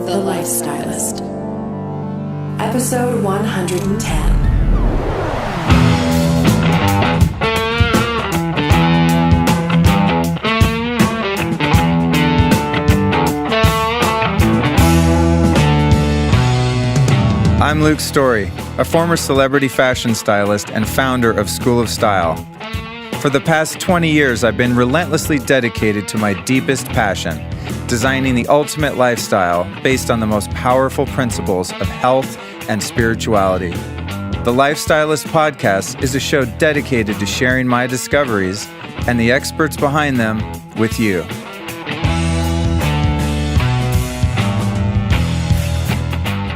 The Lifestylist. Episode 110. I'm Luke Storey, a former celebrity fashion stylist and founder of School of Style. For the past 20 years, I've been relentlessly dedicated to my deepest passion, designing the ultimate lifestyle based on the most powerful principles of health and spirituality. The Lifestylist podcast is a show dedicated to sharing my discoveries and the experts behind them with you.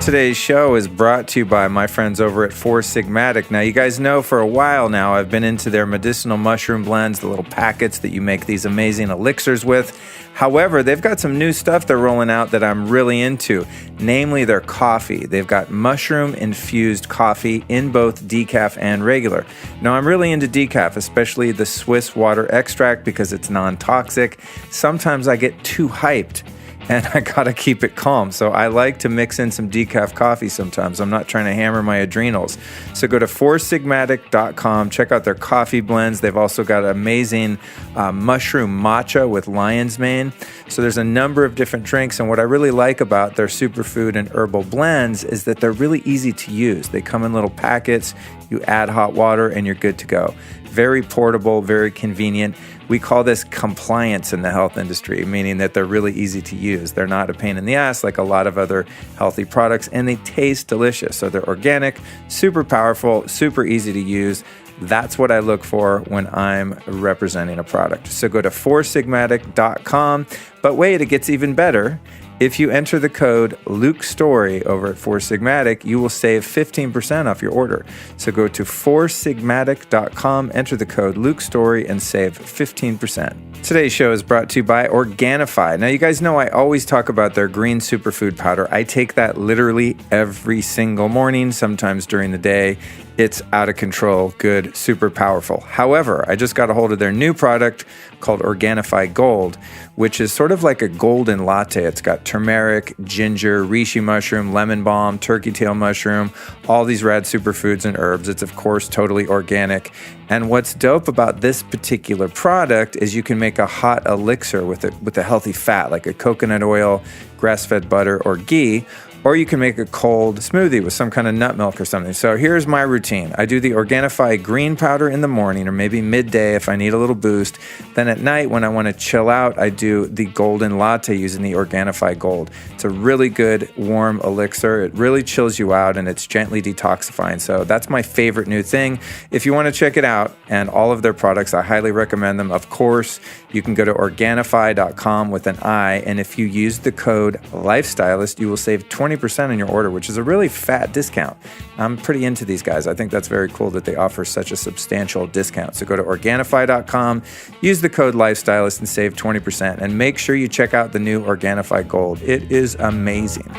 Today's show is brought to you by my friends over at Four Sigmatic. Now, you guys know for a while now I've been into their medicinal mushroom blends, the little packets that you make these amazing elixirs with. However, they've got some new stuff they're rolling out that I'm really into, namely their coffee. They've got mushroom-infused coffee in both decaf and regular. Now, I'm really into decaf, especially the Swiss water extract because it's non-toxic. Sometimes I get too hyped, and I gotta keep it calm. So I like to mix in some decaf coffee sometimes. I'm not trying to hammer my adrenals. So go to foursigmatic.com, check out their coffee blends. They've also got amazing mushroom matcha with lion's mane. So there's a number of different drinks. And what I really like about their superfood and herbal blends is that they're really easy to use. They come in little packets. You add hot water and you're good to go. Very portable, very convenient. We call this compliance in the health industry, meaning that they're really easy to use. They're not a pain in the ass like a lot of other healthy products, and they taste delicious. So they're organic, super powerful, super easy to use. That's what I look for when I'm representing a product. So go to foursigmatic.com. But wait, it gets even better. If you enter the code Luke Storey over at Four Sigmatic, you will save 15% off your order. So go to foursigmatic.com, enter the code Luke Storey, and save 15%. Today's show is brought to you by Organifi. Now, you guys know I always talk about their green superfood powder. I take that literally every single morning, sometimes during the day. It's out of control, good, super powerful. However, I just got a hold of their new product called Organifi Gold, which is sort of like a golden latte. It's got turmeric, ginger, reishi mushroom, lemon balm, turkey tail mushroom, all these rad superfoods and herbs. It's, of course, totally organic. And what's dope about this particular product is you can make a hot elixir with a healthy fat, like a coconut oil, grass-fed butter, or ghee. Or you can make a cold smoothie with some kind of nut milk or something. So here's my routine. I do the Organifi green powder in the morning or maybe midday if I need a little boost. Then at night when I want to chill out, I do the golden latte using the Organifi Gold. It's a really good warm elixir. It really chills you out and it's gently detoxifying. So that's my favorite new thing. If you want to check it out and all of their products, I highly recommend them. Of course, you can go to Organifi.com with an I, and if you use the code Lifestylist, you will save 20% on your order, which is a really fat discount. I'm pretty into these guys. I think that's very cool that they offer such a substantial discount. So go to Organifi.com, use the code Lifestylist and save 20%. And make sure you check out the new Organifi Gold. It is amazing.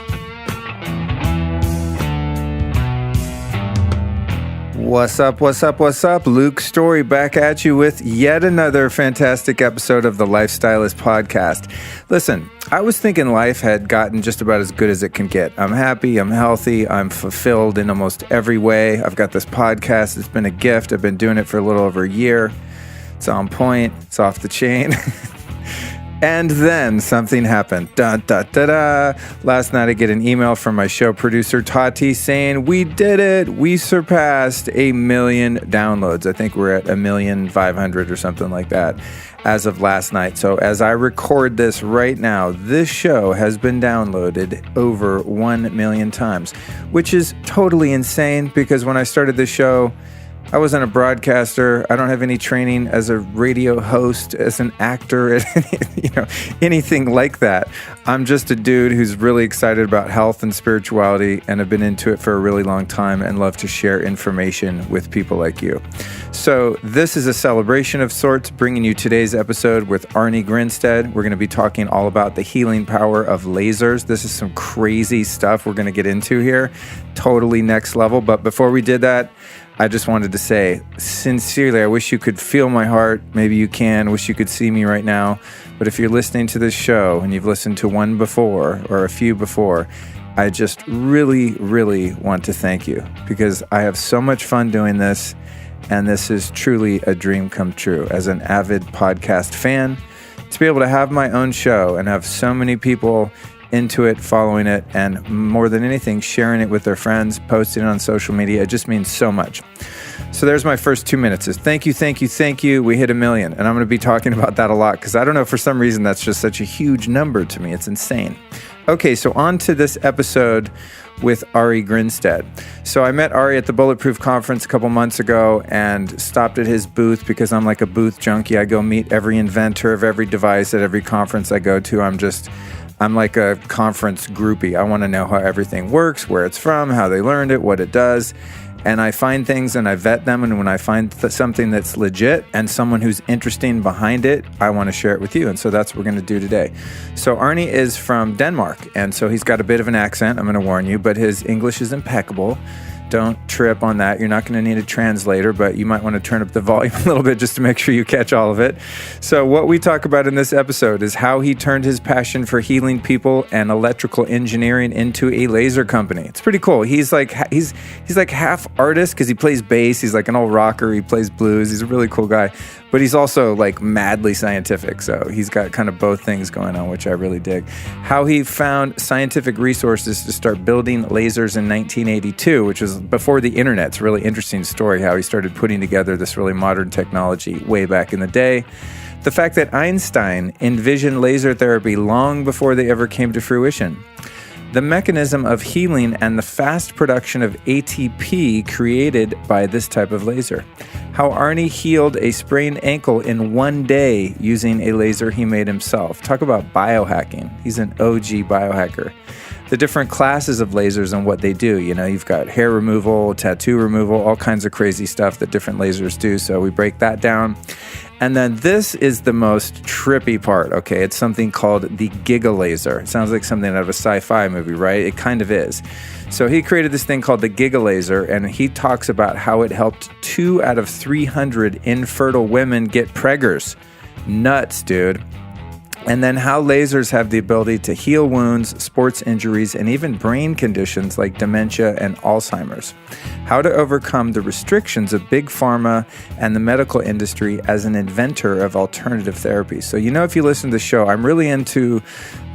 What's up, what's up, what's up? Luke Storey back at you with yet another fantastic episode of the Lifestylist podcast. Listen, I was thinking life had gotten just about as good as it can get. I'm happy, I'm healthy, I'm fulfilled in almost every way. I've got this podcast, it's been a gift. I've been doing it for a little over a year. It's on point, it's off the chain. And then something happened. Last night I get an email from my show producer, Tati, saying, we did it. We surpassed 1 million downloads. I think we're at 1,500,000 or something like that as of last night. So as I record this right now, this show has been downloaded over 1 million times, which is totally insane because when I started this show, I wasn't a broadcaster. I don't have any training as a radio host, as an actor, anything like that. I'm just a dude who's really excited about health and spirituality and have been into it for a really long time and love to share information with people like you. So this is a celebration of sorts, bringing you today's episode with Arne Grinsted. We're going to be talking all about the healing power of lasers. This is some crazy stuff we're going to get into here. Totally next level. But before we did that, I just wanted to say, sincerely, I wish you could feel my heart. Maybe you can. Wish you could see me right now. But if you're listening to this show and you've listened to one before or a few before, I just really, really want to thank you because I have so much fun doing this. And this is truly a dream come true as an avid podcast fan. To be able to have my own show and have so many people into it, following it, and more than anything, sharing it with their friends, posting it on social media. It just means so much. So there's my first 2 minutes is thank you, thank you, thank you. We hit 1 million. And I'm going to be talking about that a lot because I don't know, for some reason, that's just such a huge number to me. It's insane. Okay, so on to this episode with Arne Grinsted. So I met Ari at the Bulletproof Conference a couple months ago and stopped at his booth because I'm like a booth junkie. I go meet every inventor of every device at every conference I go to. I'm like a conference groupie. I want to know how everything works, where it's from, how they learned it, what it does. And I find things and I vet them. And when I find something that's legit and someone who's interesting behind it, I want to share it with you. And so that's what we're going to do today. So Arne is from Denmark. And so he's got a bit of an accent, I'm going to warn you, but his English is impeccable. Don't trip on that. You're not going to need a translator, but you might want to turn up the volume a little bit just to make sure you catch all of it. So what we talk about in this episode is how he turned his passion for healing people and electrical engineering into a laser company. It's pretty cool. He's like half artist because he plays bass. He's like an old rocker. He plays blues. He's a really cool guy, but he's also like madly scientific. So he's got kind of both things going on, which I really dig. How he found scientific resources to start building lasers in 1982, which was before the internet. It's a really interesting story how he started putting together this really modern technology way back in the day. The fact that Einstein envisioned laser therapy long before they ever came to fruition. The mechanism of healing and the fast production of ATP created by this type of laser. How Arne healed a sprained ankle in 1 day using a laser he made himself. Talk about biohacking. He's an OG biohacker. The different classes of lasers and what they do. You know, you've got hair removal, tattoo removal, all kinds of crazy stuff that different lasers do. So we break that down. And then this is the most trippy part, okay? It's something called the Giga Laser. It sounds like something out of a sci-fi movie, right? It kind of is. So he created this thing called the Giga Laser, and he talks about how it helped 2 out of 300 infertile women get preggers. Nuts, dude. And then how lasers have the ability to heal wounds, sports injuries, and even brain conditions like dementia and Alzheimer's. How to overcome the restrictions of big pharma and the medical industry as an inventor of alternative therapy. So, you know, if you listen to the show, I'm really into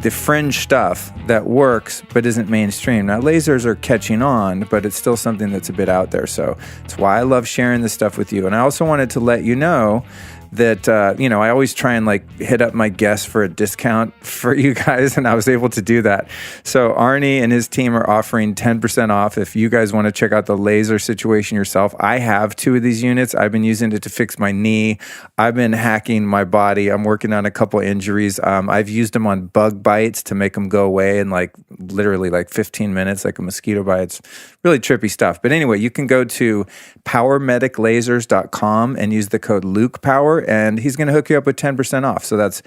the fringe stuff that works but isn't mainstream. Now, lasers are catching on, but it's still something that's a bit out there. So that's why I love sharing this stuff with you. And I also wanted to let you know that, I always try and like hit up my guests for a discount for you guys, and I was able to do that. So Arne and his team are offering 10% off if you guys want to check out the laser situation yourself. I have 2 of these units. I've been using it to fix my knee. I've been hacking my body. I'm working on a couple injuries. I've used them on bug bites to make them go away in like literally like 15 minutes, like a mosquito bite. It's really trippy stuff. But anyway, you can go to powermediclasers.com and use the code LukePower, and he's going to hook you up with 10% off. So that's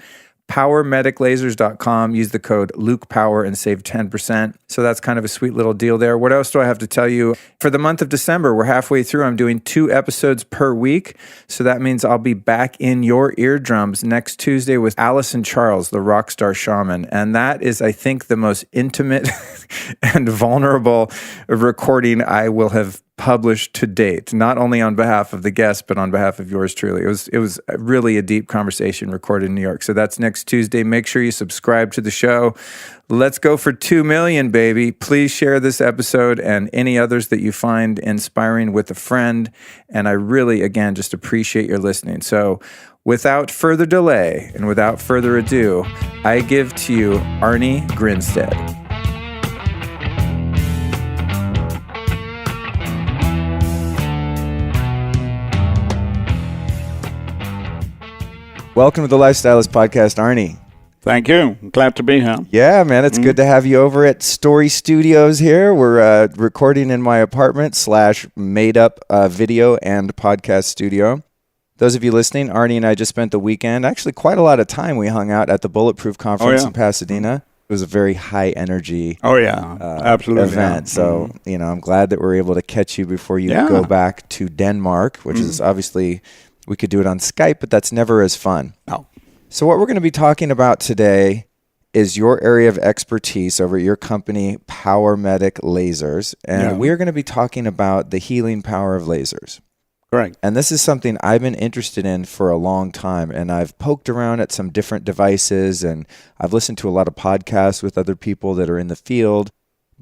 powermediclasers.com. Use the code LukePower and save 10%. So that's kind of a sweet little deal there. What else do I have to tell you? For the month of December, we're halfway through. I'm doing 2 episodes per week. So that means I'll be back in your eardrums next Tuesday with Allison Charles, the rock star shaman. And that is, I think, the most intimate and vulnerable recording I will have published to date, not only on behalf of the guest, but on behalf of yours truly. It was really a deep conversation recorded in New York. So that's next Tuesday. Make sure you subscribe to the show. Let's go for 2 million, baby. Please share this episode and any others that you find inspiring with a friend. And I really, again, just appreciate your listening. So without further delay and without further ado, I give to you Arne Grinsted. Welcome to the Lifestylist Podcast, Arne. Thank you. Glad to be here. Yeah, man, it's good to have you over at Storey Studios here. We're recording in my apartment / made-up video and podcast studio. Those of you listening, Arne and I just spent the weekend, actually quite a lot of time. We hung out at the Bulletproof Conference in Pasadena. was a very high energy Oh, yeah. Absolutely. event. So, I'm glad that we're able to catch you before you go back to Denmark, which is obviously, we could do it on Skype, but that's never as fun. No. So what we're going to be talking about today is your area of expertise over at your company, Power Medic Lasers. And we're going to be talking about the healing power of lasers. Correct. And this is something I've been interested in for a long time. And I've poked around at some different devices, and I've listened to a lot of podcasts with other people that are in the field,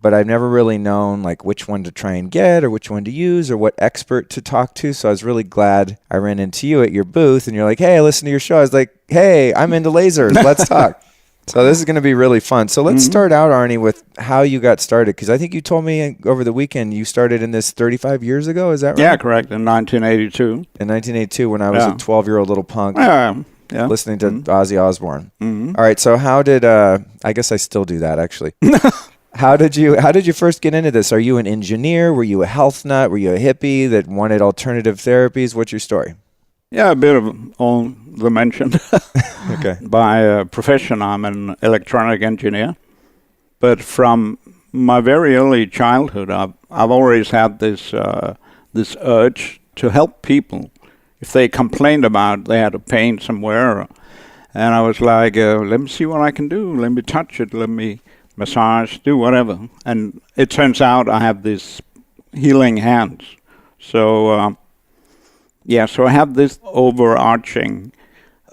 but I've never really known like which one to try and get or which one to use or what expert to talk to. So I was really glad I ran into you at your booth and you're like, hey, I listened to your show. I was like, hey, I'm into lasers. Let's talk. So this is going to be really fun. So let's start out, Arne, with how you got started. Because I think you told me over the weekend you started in this 35 years ago. Is that right? Yeah, correct. In 1982. In 1982, when I was a 12-year-old little punk listening to Ozzy Osbourne. All right. So how did I guess I still do that, actually. How did you first get into this? Are you an engineer? Were you a health nut? Were you a hippie that wanted alternative therapies? What's your story? Yeah, a bit of all the mentioned. Okay. By profession, I'm an electronic engineer. But from my very early childhood, I've always had this urge to help people. If they complained about they had a pain somewhere, and I was like, let me see what I can do. Let me touch it. Let me massage, do whatever. And it turns out I have these healing hands. So, so I have this overarching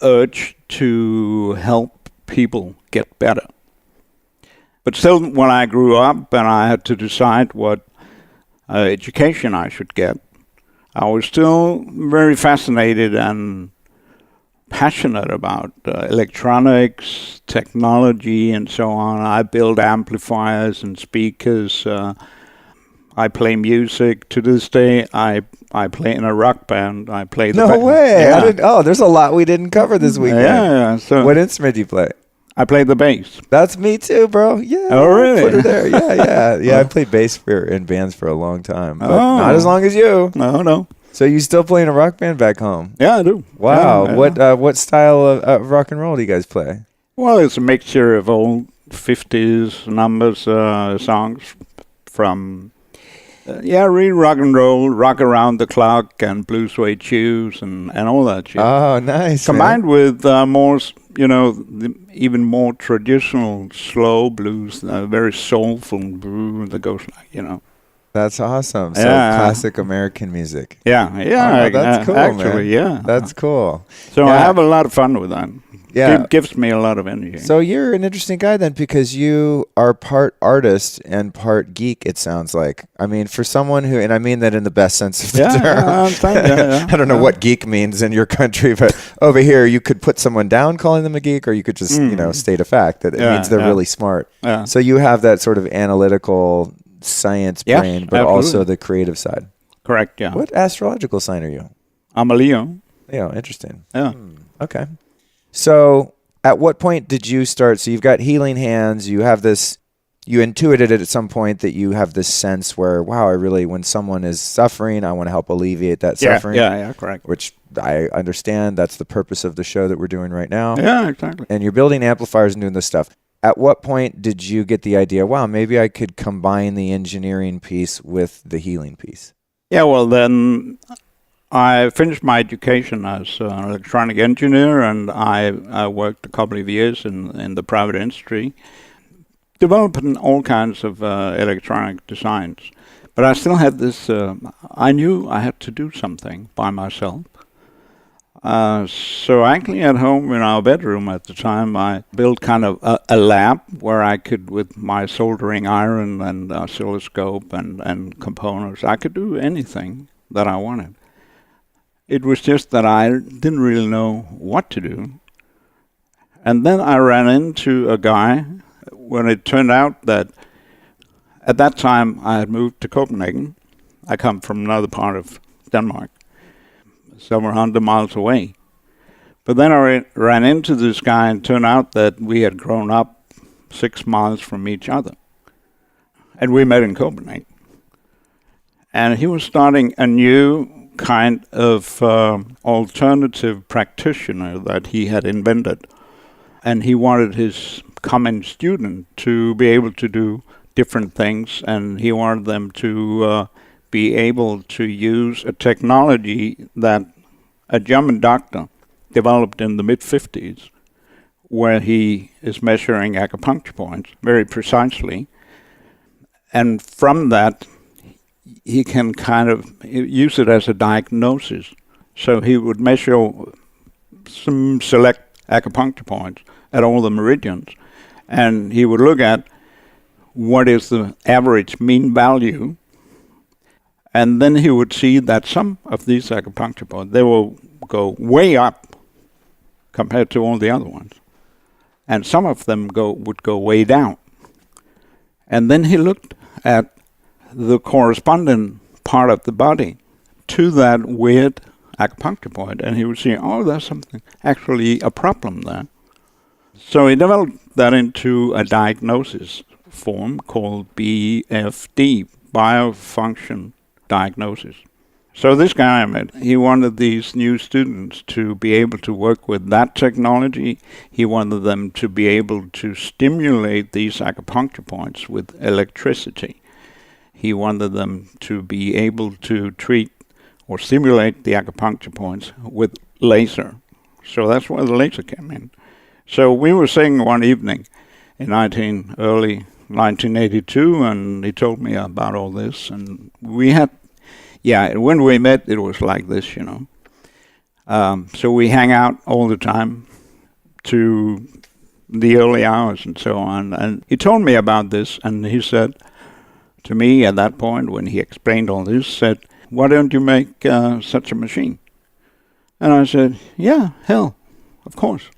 urge to help people get better. But still, when I grew up and I had to decide what education I should get, I was still very fascinated and passionate about electronics, technology, and so on. I build amplifiers and speakers. I play music. To this day, I play in a rock band. I play the No way. Yeah. There's a lot we didn't cover this weekend. Yeah. So What instrument do you play? I play the bass. That's me too, bro. Yeah. Oh, really? Put her there. Yeah. I played bass in bands for a long time, but not as long as you. No. So you still play in a rock band back home? Yeah, I do. Wow. Yeah. What style of rock and roll do you guys play? Well, it's a mixture of old 50s numbers songs from really rock and roll, rock around the clock, and blue suede shoes, and all that shit. Oh, nice. Combined with more, even more traditional slow blues, very soulful blues that goes like, That's awesome. So classic American music. Yeah. Oh, that's cool, actually, man. yeah. That's cool. So I have a lot of fun with that. Yeah. It gives me a lot of energy. So you're an interesting guy then, because you are part artist and part geek, it sounds like. I mean, for someone who, and I mean that in the best sense of the term. I understand. I don't know what geek means in your country, but over here you could put someone down calling them a geek, or you could just, state a fact that it means they're really smart. Yeah. So you have that sort of analytical science brain, but also the creative side. Correct, yeah. What astrological sign are you? I'm a Leo. Yeah, interesting. Yeah. Okay. So at what point did you start? So you've got healing hands. You have this, you intuited it at some point that you have this sense where, wow, when someone is suffering, I want to help alleviate that suffering. Yeah, correct. Which I understand. That's the purpose of the show that we're doing right now. Yeah, exactly. And you're building amplifiers and doing this stuff. At what point did you get the idea, wow, maybe I could combine the engineering piece with the healing piece? Yeah, well, then I finished my education as an electronic engineer, and I worked a couple of years in the private industry, developing all kinds of electronic designs. But I still had this, I knew I had to do something by myself. So actually at home in our bedroom at the time, I built kind of a lab where I could, with my soldering iron and oscilloscope and components, I could do anything that I wanted. It was just that I didn't really know what to do. And then I ran into a guy when it turned out that at that time I had moved to Copenhagen. I come from another part of Denmark, several hundred miles away. But then I ran into this guy, and turned out that we had grown up 6 miles from each other. And we met in Copenhagen. And he was starting a new kind of alternative practitioner that he had invented. And he wanted his upcoming student to be able to do different things, and he wanted them to be able to use a technology that a German doctor developed in the mid-50s, where he is measuring acupuncture points very precisely. And from that, he can kind of use it as a diagnosis. So he would measure some select acupuncture points at all the meridians, and he would look at what is the average mean value, and then he would see that some of these acupuncture points, they will go way up compared to all the other ones, and some of them would go way down. And then he looked at the corresponding part of the body to that weird acupuncture point, and he would see, oh, there's something, actually a problem there. So he developed that into a diagnosis form called BFD, Biofunction Diagnosis. So this guy I met, he wanted these new students to be able to work with that technology. He wanted them to be able to stimulate these acupuncture points with electricity. He wanted them to be able to treat or stimulate the acupuncture points with laser. So that's where the laser came in. So we were sitting one evening in early 1982, and he told me about all this. And we had, when we met, it was like this, So we hang out all the time to the early hours and so on. And he told me about this, and he said to me at that point, when he explained all this, said, why don't you make such a machine? And I said, yeah, hell, of course.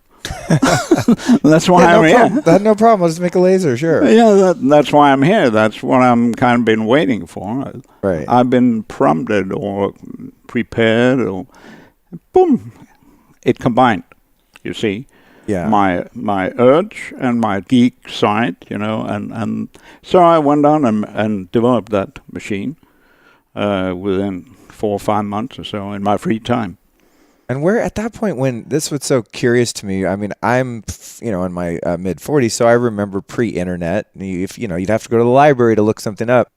That's why I'm here. No problem. I'll just make a laser, sure. Yeah, that's why I'm here. That's what I'm kind of been waiting for. Right. I've been prompted or prepared, or boom, it combined, you see. Yeah. My urge and my geek side, and so I went on and developed that machine within 4 or 5 months or so in my free time. And where at that point, when this was so curious to me, I mean, I'm, in my mid 40s, so I remember pre-internet. If you'd have to go to the library to look something up.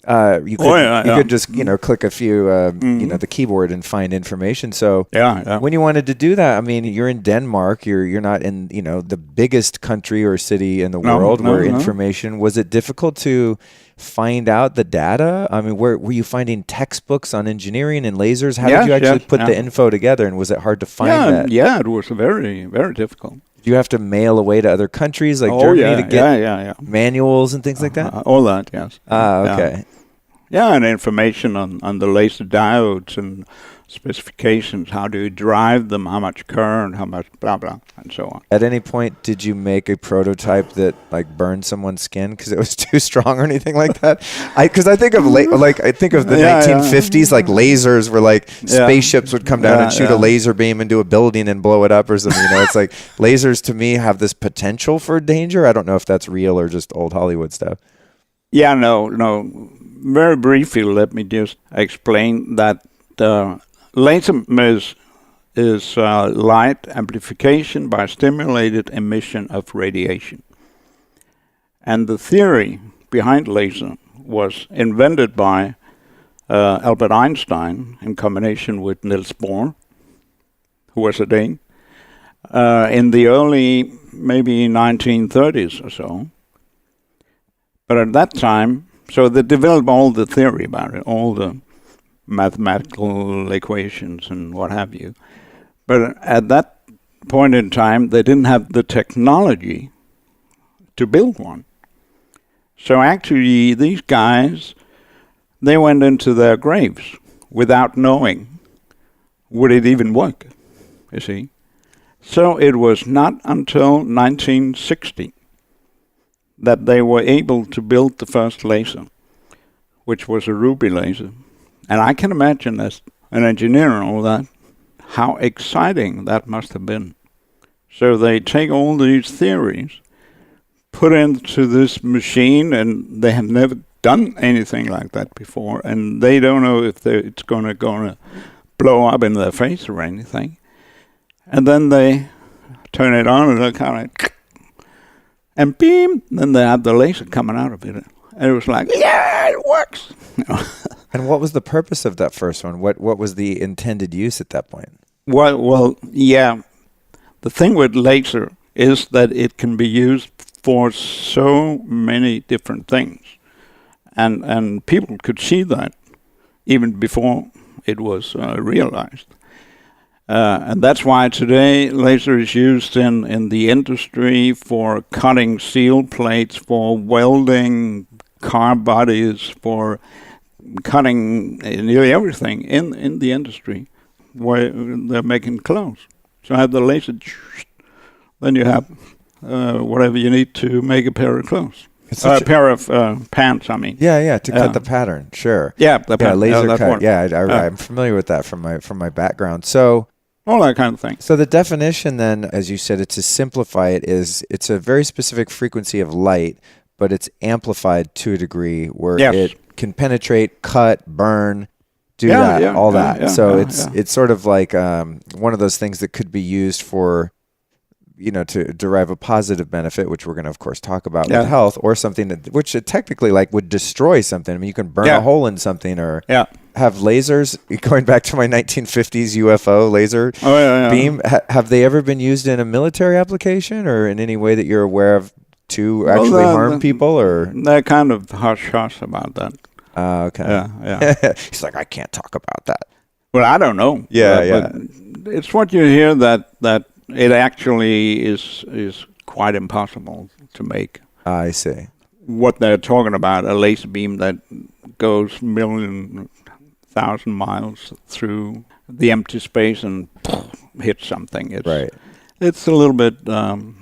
You could just click a few the keyboard and find information. So when you wanted to do that, I mean, you're in Denmark. You're not in the biggest country or city in the world where information. Was it difficult to find out the data? I mean, were you finding textbooks on engineering and lasers? How did you actually put the info together? And was it hard to find that? Yeah, it was very, very difficult. Do you have to mail away to other countries like Germany to get manuals and things like that? All that, yes. Okay. Yeah, and information on the laser diodes and specifications. How do you drive them? How much current? How much blah blah, and so on. At any point, did you make a prototype that burned someone's skin because it was too strong or anything like that? Because I think of I think of the 1950s, like lasers were like spaceships would come down and shoot a laser beam into a building and blow it up or something. It's like lasers to me have this potential for danger. I don't know if that's real or just old Hollywood stuff. Yeah, no. Very briefly, let me just explain that laser is light amplification by stimulated emission of radiation. And the theory behind laser was invented by Albert Einstein in combination with Niels Bohr, who was a Dane, in the early, maybe 1930s or so. But at that time, so they developed all the theory about it, all the mathematical equations and what have you. But at that point in time, they didn't have the technology to build one. So actually, these guys, they went into their graves without knowing would it even work, you see. So it was not until 1960 that they were able to build the first laser, which was a ruby laser. And I can imagine, as an engineer and all that, how exciting that must have been. So they take all these theories, put into this machine, and they have never done anything like that before, and they don't know if it's going to blow up in their face or anything. And then they turn it on, and they're kind of and beam, then they had the laser coming out of it. And it was like, yeah, it works. And what was the purpose of that first one? What was the intended use at that point? Well, yeah. The thing with laser is that it can be used for so many different things. And people could see that even before it was realized. And that's why today laser is used in the industry for cutting steel plates, for welding car bodies, for cutting nearly everything in the industry where they're making clothes. So I have the laser, then you have whatever you need to make a pair of clothes. A pair of pants, I mean. Yeah, to cut the pattern, sure. Yeah, the pattern. Laser cut. Yeah, I'm familiar with that from my background. So all that kind of thing. So the definition then, as you said, to simplify it, is it's a very specific frequency of light, but it's amplified to a degree where it can penetrate, cut, burn, all that. So it's sort of like one of those things that could be used for, to derive a positive benefit, which we're going to, of course, talk about with health, or something which technically would destroy something. I mean, you can burn a hole in something or have lasers. Going back to my 1950s UFO laser beam, have they ever been used in a military application or in any way that you're aware of to actually harm people? Or they're kind of hush-hush about that. Okay. Yeah. He's like, I can't talk about that. Well, I don't know. But it's what you hear that it actually is quite impossible to make. I see. What they're talking about, a laser beam that goes 1,000,000 miles through the empty space and hits something. It's a little bit... so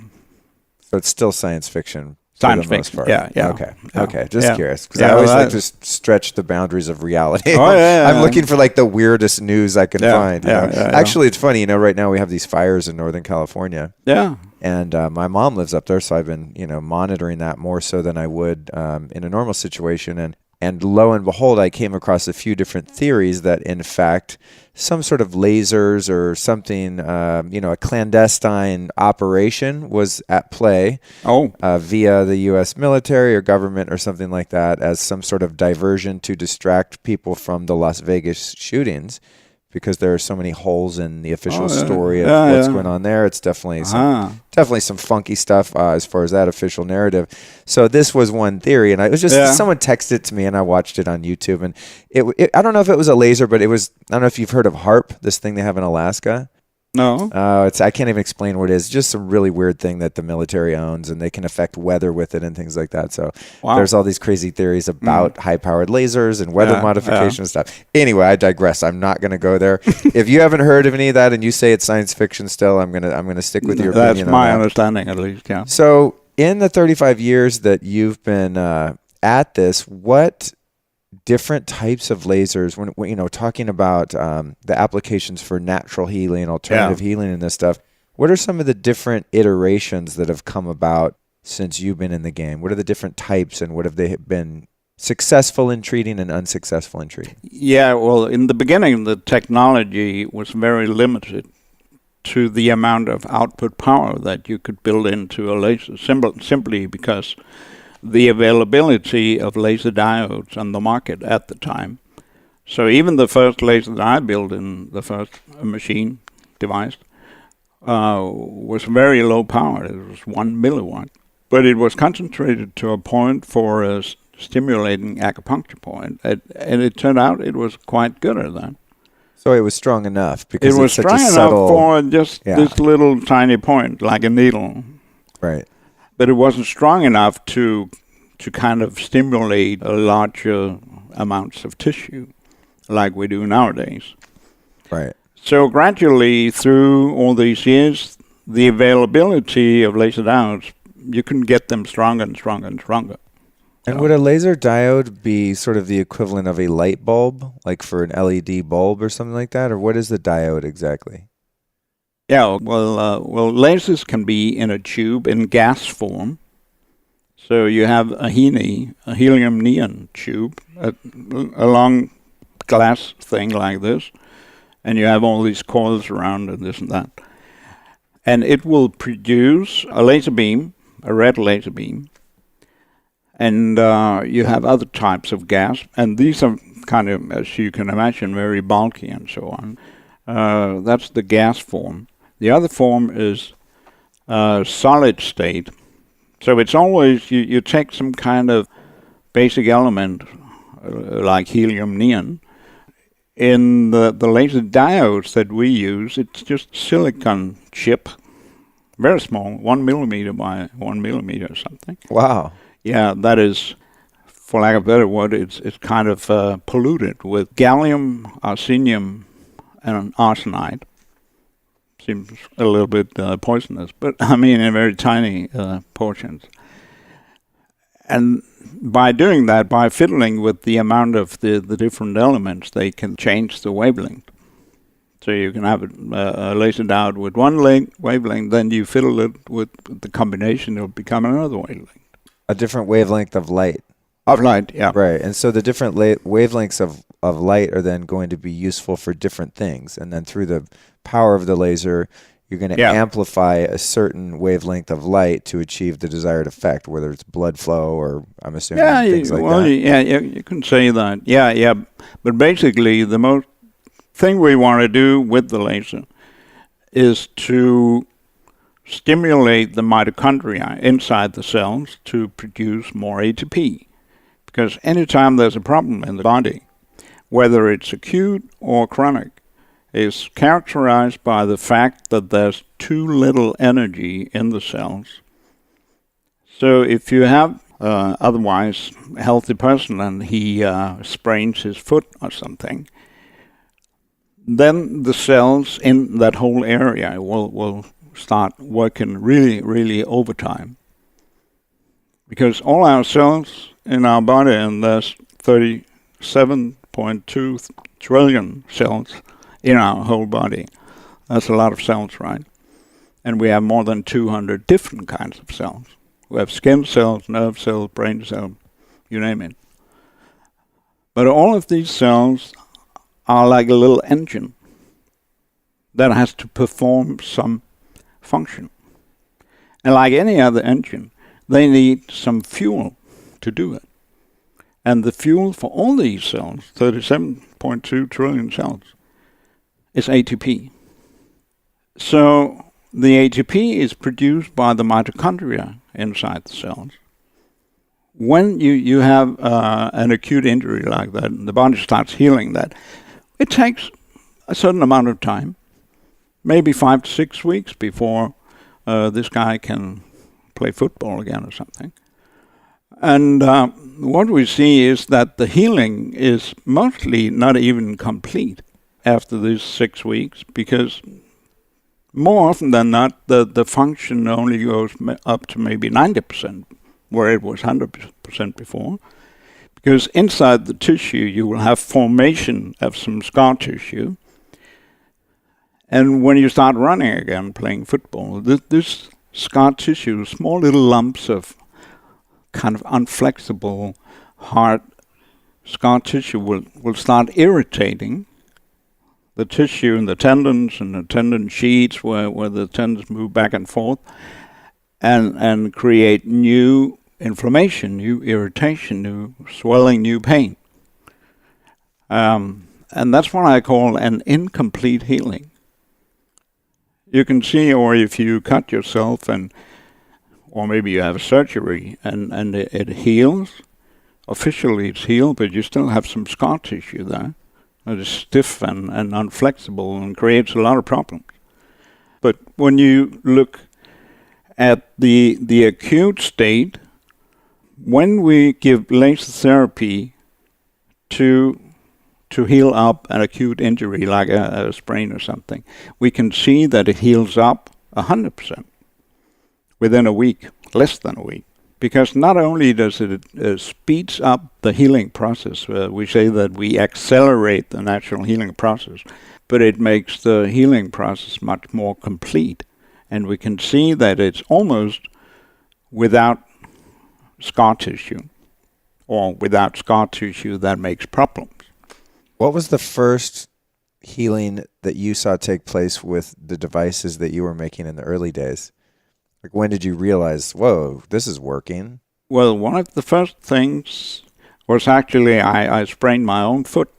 it's still science fiction. Science fiction, yeah. Okay, just curious. Because I always like to stretch the boundaries of reality. I'm looking for the weirdest news I can find. Actually, it's funny, right now we have these fires in Northern California. Yeah. And my mom lives up there, so I've been, monitoring that more so than I would in a normal situation. And lo and behold, I came across a few different theories that, in fact, some sort of lasers or something, a clandestine operation was at play via the U.S. military or government or something like that as some sort of diversion to distract people from the Las Vegas shootings, because there are so many holes in the official story of what's going on there. It's definitely some funky stuff as far as that official narrative. So this was one theory, and it was just someone texted it to me, and I watched it on YouTube. And it I don't know if it was a laser, but it was. I don't know if you've heard of HARP, this thing they have in Alaska. No. I can't even explain what it is. It's just some really weird thing that the military owns, and they can affect weather with it and things like that. So there's all these crazy theories about high-powered lasers and weather modification and stuff. Anyway, I digress. I'm not going to go there. If you haven't heard of any of that and you say it's science fiction still, I'm gonna stick with your opinion. That's my understanding, at least. Yeah. So in the 35 years that you've been at this, what different types of lasers, when talking about the applications for natural healing, alternative healing and this stuff, what are some of the different iterations that have come about since you've been in the game? What are the different types, and what have they been successful in treating and unsuccessful in treating? Yeah, well, in the beginning, the technology was very limited to the amount of output power that you could build into a laser, simply because the availability of laser diodes on the market at the time. So even the first laser that I built in the first machine device was very low power. It was 1 milliwatt. But it was concentrated to a point for a stimulating acupuncture point. And it turned out it was quite good at that. So it was strong enough because it was strong enough for just this little tiny point, like a needle. Right. But it wasn't strong enough to kind of stimulate larger amounts of tissue like we do nowadays. Right. So gradually, through all these years, the availability of laser diodes, you can get them stronger and stronger and stronger. And would a laser diode be sort of the equivalent of a light bulb, like for an LED bulb or something like that? Or what is the diode exactly? Yeah, well, lasers can be in a tube in gas form. So you have a helium neon tube, a long glass thing like this, and you have all these coils around and this and that. And it will produce a laser beam a red laser beam. And you have other types of gas, and these are kind of, as you can imagine, very bulky and so on. That's the gas form. The other form is solid state. So it's always, you take some kind of basic element, like helium, neon. In the laser diodes that we use, it's just silicon chip, very small, 1 millimeter by 1 millimeter or something. Wow. Yeah, that is, for lack of a better word, it's kind of polluted with gallium, arsenium, and arsenide. Seems a little bit poisonous, but I mean in very tiny portions. And by doing that, by fiddling with the amount of the different elements, they can change the wavelength. So you can have a laser diode with one wavelength, then you fiddle it with the combination, it'll become another wavelength. A different wavelength of light. Of light, yeah. Right. And so the different wavelengths of light are then going to be useful for different things. And then through the power of the laser, you're going to amplify a certain wavelength of light to achieve the desired effect, whether it's blood flow or, I'm assuming, things like that. Yeah, you can say that. Yeah. But basically, the most thing we want to do with the laser is to stimulate the mitochondria inside the cells to produce more ATP. Because anytime there's a problem in the body, whether it's acute or chronic, is characterized by the fact that there's too little energy in the cells. So if you have otherwise a healthy person and he sprains his foot or something, then the cells in that whole area will start working really, really overtime. Because all our cells in our body, and there's 37.2 trillion cells in our whole body. That's a lot of cells, right? And we have more than 200 different kinds of cells. We have skin cells, nerve cells, brain cells, you name it. But all of these cells are like a little engine that has to perform some function. And like any other engine, they need some fuel to do it. And the fuel for all these cells, 37.2 trillion cells, is ATP. So the ATP is produced by the mitochondria inside the cells. When you have an acute injury like that, and the body starts healing that, it takes a certain amount of time, maybe 5 to 6 weeks before this guy can play football again or something. And what we see is that the healing is mostly not even complete after these 6 weeks, because more often than not, the function only goes up to maybe 90%, where it was 100% before. Because inside the tissue, you will have formation of some scar tissue. And when you start running again, playing football, this scar tissue, small little lumps of kind of unflexible, hard scar tissue will start irritating the tissue and the tendons and the tendon sheets where the tendons move back and forth and create new inflammation, new irritation, new swelling, new pain. And that's what I call an incomplete healing. You can see, or if you cut yourself or maybe you have a surgery and it heals, officially it's healed, but you still have some scar tissue there. It is stiff and unflexible and creates a lot of problems. But when you look at the acute state, when we give laser therapy to heal up an acute injury like a sprain or something, we can see that it heals up 100% within a week, less than a week. Because not only does it speeds up the healing process, we say that we accelerate the natural healing process, but it makes the healing process much more complete. And we can see that it's almost without scar tissue, or without scar tissue that makes problems. What was the first healing that you saw take place with the devices that you were making in the early days? Like, when did you realize, whoa, this is working? Well, one of the first things was actually I sprained my own foot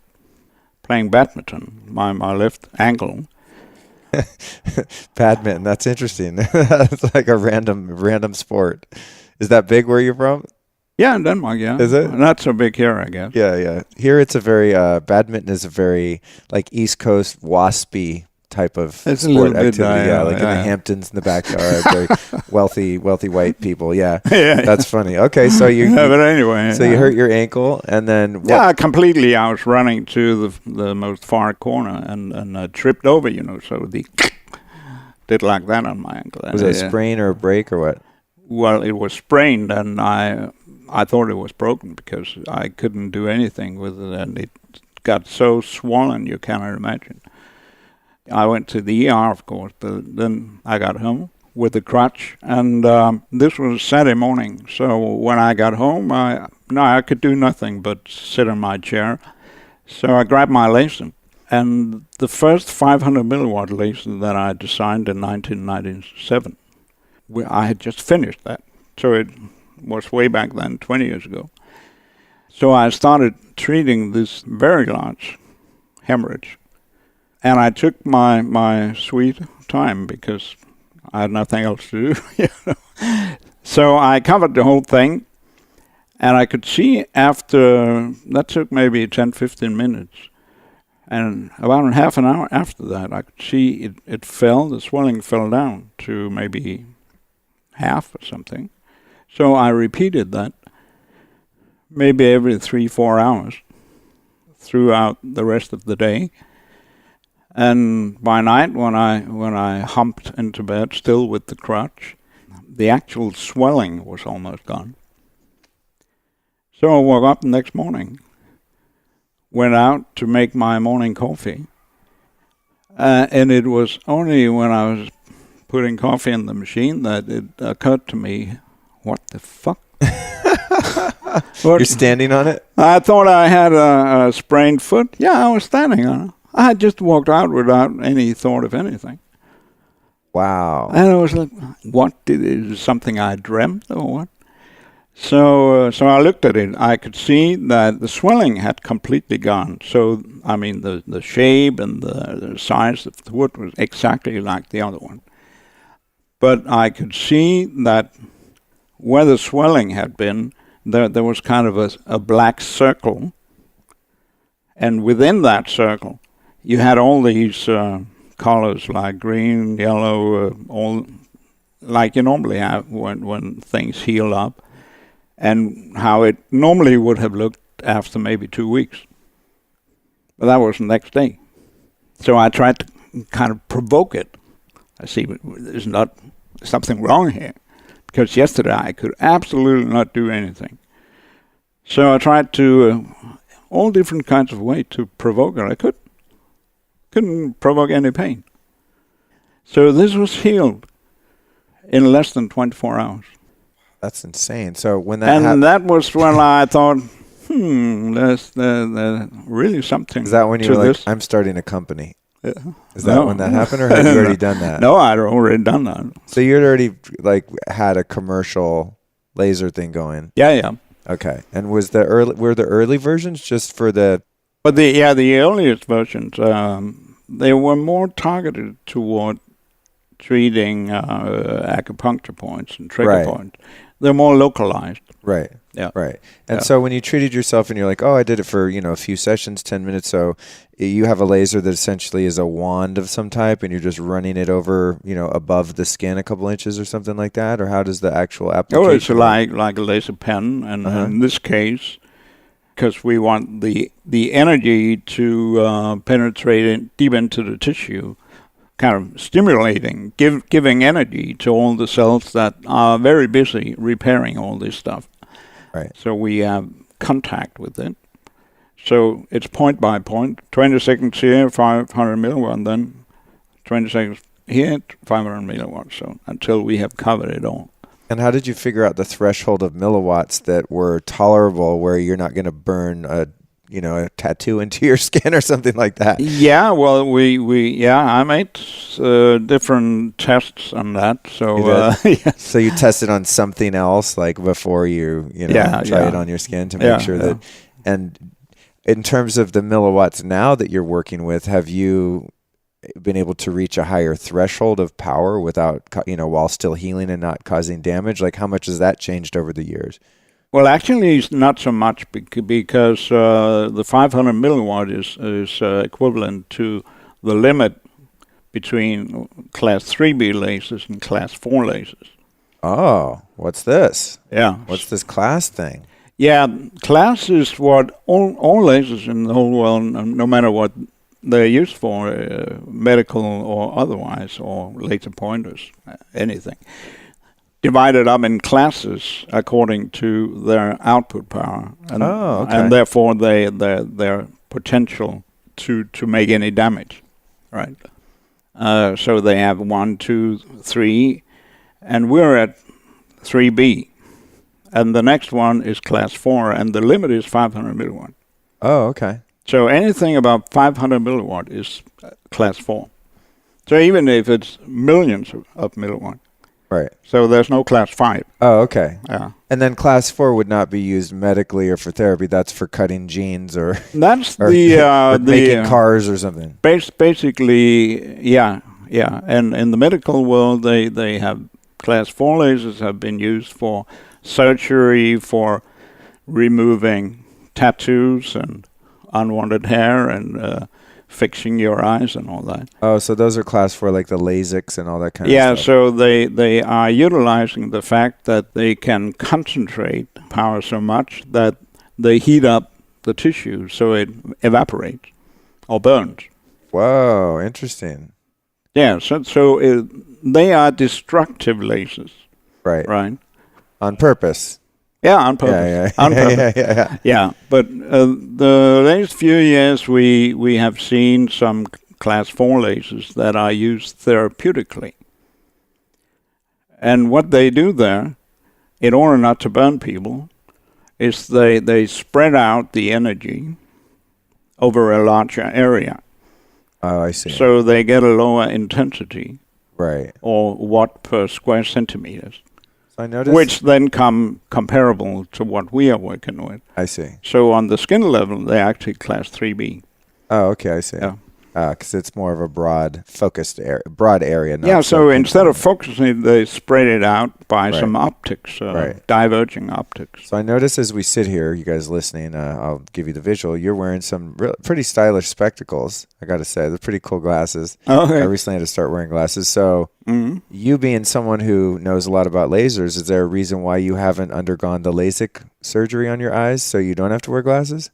playing badminton, my left ankle. Badminton, that's interesting. That's like a random sport. Is that big where you're from? Yeah, in Denmark, yeah. Is it? Not so big here, I guess. Yeah. Here it's a very, badminton is a very, like, East Coast waspy type of It's sport a little bit, activity. In the Hamptons, in the backyard, very wealthy white people. Yeah, that's funny. Okay, so but anyway. So you hurt your ankle, and then what? Yeah, completely. I was running to the most far corner and tripped over, so did like that on my ankle. Was it a sprain or a break or what? Well, it was sprained, and I thought it was broken because I couldn't do anything with it, and it got so swollen you cannot imagine. I went to the ER, of course, but then I got home with a crutch, and this was Saturday morning. So when I got home, I could do nothing but sit in my chair. So I grabbed my laser, and the first 500 milliwatt laser that I designed in 1997, I had just finished that. So it was way back then, 20 years ago. So I started treating this very large hemorrhage. And I took my sweet time because I had nothing else to do. So I covered the whole thing, and I could see after, that took maybe 10, 15 minutes. And about half an hour after that, I could see it fell, the swelling fell down to maybe half or something. So I repeated that maybe every 3-4 hours throughout the rest of the day. And by night, when I humped into bed, still with the crutch, the actual swelling was almost gone. So I woke up the next morning, went out to make my morning coffee, and it was only when I was putting coffee in the machine that it occurred to me, what the fuck? You're standing on it? I thought I had a sprained foot. Yeah, I was standing on it. I had just walked out without any thought of anything. Wow. And I was like, what? Is it something I dreamt or what? So I looked at it. I could see that the swelling had completely gone. So, I mean, the shape and the size of the wood was exactly like the other one. But I could see that where the swelling had been, there was kind of a black circle. And within that circle, you had all these colors like green, yellow, all like you normally have when things heal up, and how it normally would have looked after maybe 2 weeks. But that was the next day. So I tried to kind of provoke it. I see there's not something wrong here, because yesterday I could absolutely not do anything. So I tried to all different kinds of ways to provoke it. I couldn't provoke any pain. So this was healed in less than 24 hours. That's insane. So when that and happened, that was when I thought, there's really something. is that when you to were like, this. I'm starting a company? Yeah. Is that when that happened, or had you already done that? No, I'd already done that. So you had already had a commercial laser thing going. Yeah. Okay. And were the early versions just for the? But the earliest versions, they were more targeted toward treating acupuncture points and trigger points. They're more localized. Right. Yeah. Right. And so when you treated yourself and you're like, oh, I did it for, a few sessions, 10 minutes. So you have a laser that essentially is a wand of some type and you're just running it over, above the skin a couple inches or something like that? Or how does the actual application? Oh, it's like a laser pen. And in this case, because we want the energy to penetrate deep into the tissue, kind of stimulating, giving energy to all the cells that are very busy repairing all this stuff. Right. So we have contact with it. So it's point by point, 20 seconds here, 500 milliwatt, and then 20 seconds here, 500 milliwatts, so until we have covered it all. And how did you figure out the threshold of milliwatts that were tolerable where you're not going to burn a a tattoo into your skin or something like that. Yeah, well, I made different tests on that. So, yes. So you tested on something else, like before you try it on your skin to make sure that. And in terms of the milliwatts now that you're working with, have you been able to reach a higher threshold of power without, while still healing and not causing damage? Like, how much has that changed over the years? Well, actually, it's not so much because the 500 milliwatt is equivalent to the limit between class 3B lasers and class 4 lasers. Oh, what's this? Yeah. What's this class thing? Yeah, class is what all lasers in the whole world, no matter what they're used for, medical or otherwise, or laser pointers, anything, divided up in classes according to their output power, and therefore their potential to make any damage, right? So they have 1, 2, 3, and we're at 3B, and the next one is class 4, and the limit is 500 milliwatt. Oh, okay. So anything about 500 milliwatt is class 4. So even if it's millions of milliwatt. Right. So there's no class 5. Oh, okay. Yeah. And then class 4 would not be used medically or for therapy. That's for cutting jeans or that's or making cars or something. Basically, yeah. And in the medical world, they have class 4 lasers have been used for surgery, for removing tattoos and unwanted hair and fixing your eyes and all that. Oh, so those are class 4, like the LASIKs and all that kind of stuff. Yeah, so they are utilizing the fact that they can concentrate power so much that they heat up the tissue so it evaporates or burns. Whoa, interesting. Yeah, so they are destructive lasers. Right. Right. On purpose. Yeah, on purpose. Yeah. On purpose. Yeah, but the latest few years we have seen some class 4 lasers that are used therapeutically. And what they do there, in order not to burn people, is they spread out the energy over a larger area. Oh, I see. So they get a lower intensity. Right. Or watt per square centimeters. I noticed. Which then come comparable to what we are working with. I see. So on the skin level, they're actually class 3B. Oh, okay, I see. Yeah. Because it's more of a broad area. Not Yeah, so instead of focusing, they spread it out by some optics, diverging optics. So I notice as we sit here, you guys listening, I'll give you the visual. You're wearing some pretty stylish spectacles, I got to say. They're pretty cool glasses. Okay. I recently had to start wearing glasses. So you being someone who knows a lot about lasers, is there a reason why you haven't undergone the LASIK surgery on your eyes so you don't have to wear glasses?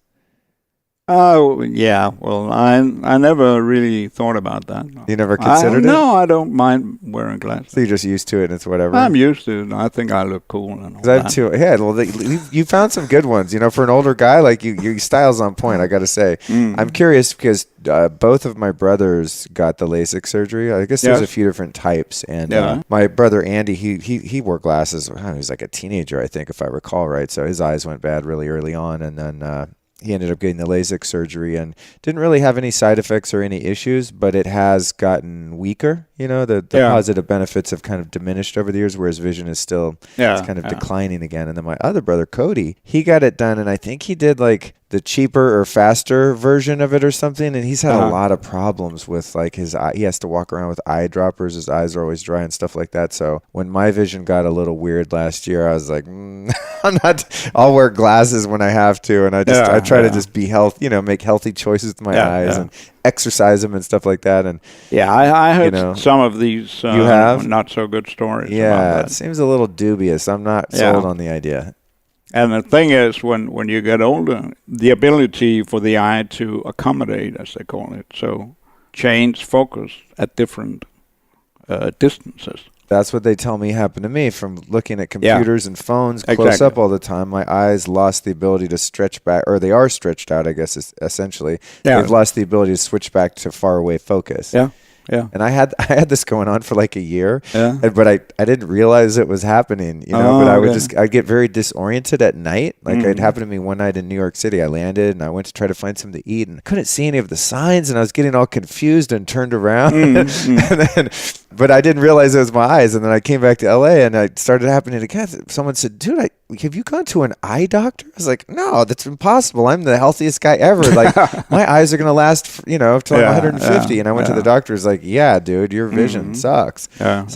Oh, yeah. Well, I never really thought about that. You never considered it? No, I don't mind wearing glasses. So you're just used to it and it's whatever? I'm used to it. I think I look cool and all that. Well, you found some good ones. For an older guy, like your style's on point, I got to say. I'm curious because both of my brothers got the LASIK surgery. I guess there's a few different types. And my brother, Andy, he wore glasses. He was like a teenager, I think, if I recall right. So his eyes went bad really early on. And then he ended up getting the LASIK surgery and didn't really have any side effects or any issues, but it has gotten weaker. The positive benefits have kind of diminished over the years, whereas vision is still kind of declining again. And then my other brother, Cody, he got it done, and I think he did like the cheaper or faster version of it or something, and he's had a lot of problems with like his eye. He has to walk around with eye droppers. His eyes are always dry and stuff like that. So when my vision got a little weird last year, I was like, I'll wear glasses when I have to, and I try to just be make healthy choices with my eyes and exercise them and stuff like that. And I heard some of these you have not so good stories. Yeah, it seems a little dubious. I'm not sold on the idea. And the thing is, when you get older, the ability for the eye to accommodate, as they call it, so change focus at different distances. That's what they tell me happened to me from looking at computers and phones close up all the time. My eyes lost the ability to stretch back, or they are stretched out, I guess, essentially. They've lost the ability to switch back to far away focus. Yeah. Yeah. And I had this going on for like a year, Yeah. but I didn't realize it was happening, but I'd get very disoriented at night. Like it happened to me one night in New York City. I landed and I went to try to find something to eat and couldn't see any of the signs, and I was getting all confused and turned around. But I didn't realize it was my eyes. And then I came back to LA and it started happening again. Someone said, dude, have you gone to an eye doctor? I was like, no, that's impossible. I'm the healthiest guy ever. Like my eyes are going to last, till I'm 150. And I went to the doctor. He's like, yeah, dude, your vision sucks. So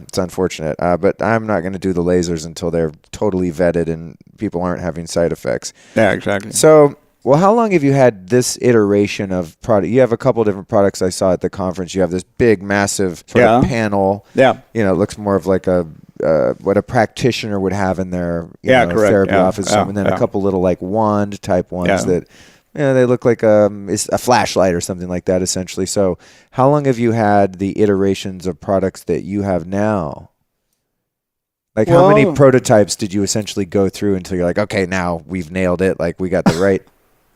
it's unfortunate. But I'm not going to do the lasers until they're totally vetted and people aren't having side effects. Yeah, exactly. So, well, how long have you had this iteration of product? You have a couple different products I saw at the conference. You have this big, massive sort of panel. Yeah. It looks more of like what a practitioner would have in their correct. therapy office. And then a couple little like wand type ones that they look like it's a flashlight or something like that, essentially. So how long have you had the iterations of products that you have now? Like how many prototypes did you essentially go through until you're like, okay, now we've nailed it. Like we got the right,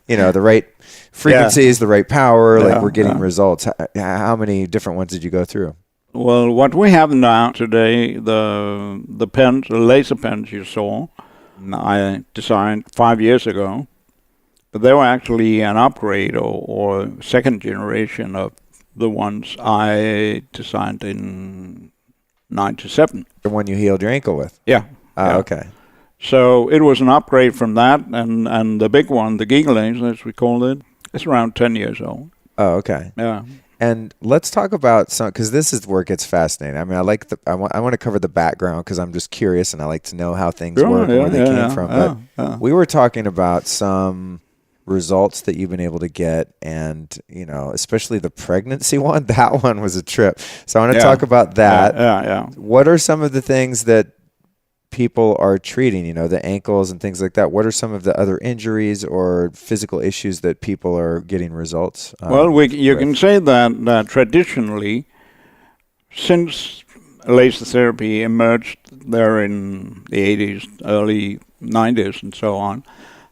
the right frequencies, the right power, like we're getting results. How many different ones did you go through? Well, what we have now today, the pens, the laser pens you saw, I designed 5 years ago, but they were actually an upgrade or second generation of the ones I designed in 97. The one you healed your ankle with? Yeah. Okay. So it was an upgrade from that, and the big one, the Giga laser, as we called it, it's around 10 years old. Oh, okay. Yeah. And let's talk about some, because this is where it gets fascinating. I mean, I want to cover the background because I'm just curious and I like to know how things work and where they came from. But we were talking about some results that you've been able to get, and especially the pregnancy one. That one was a trip. So I want to talk about that. What are some of the things that people are treating, the ankles and things like that? What are some of the other injuries or physical issues that people are getting results? You can say that traditionally, since laser therapy emerged there in the 80s, early 90s and so on,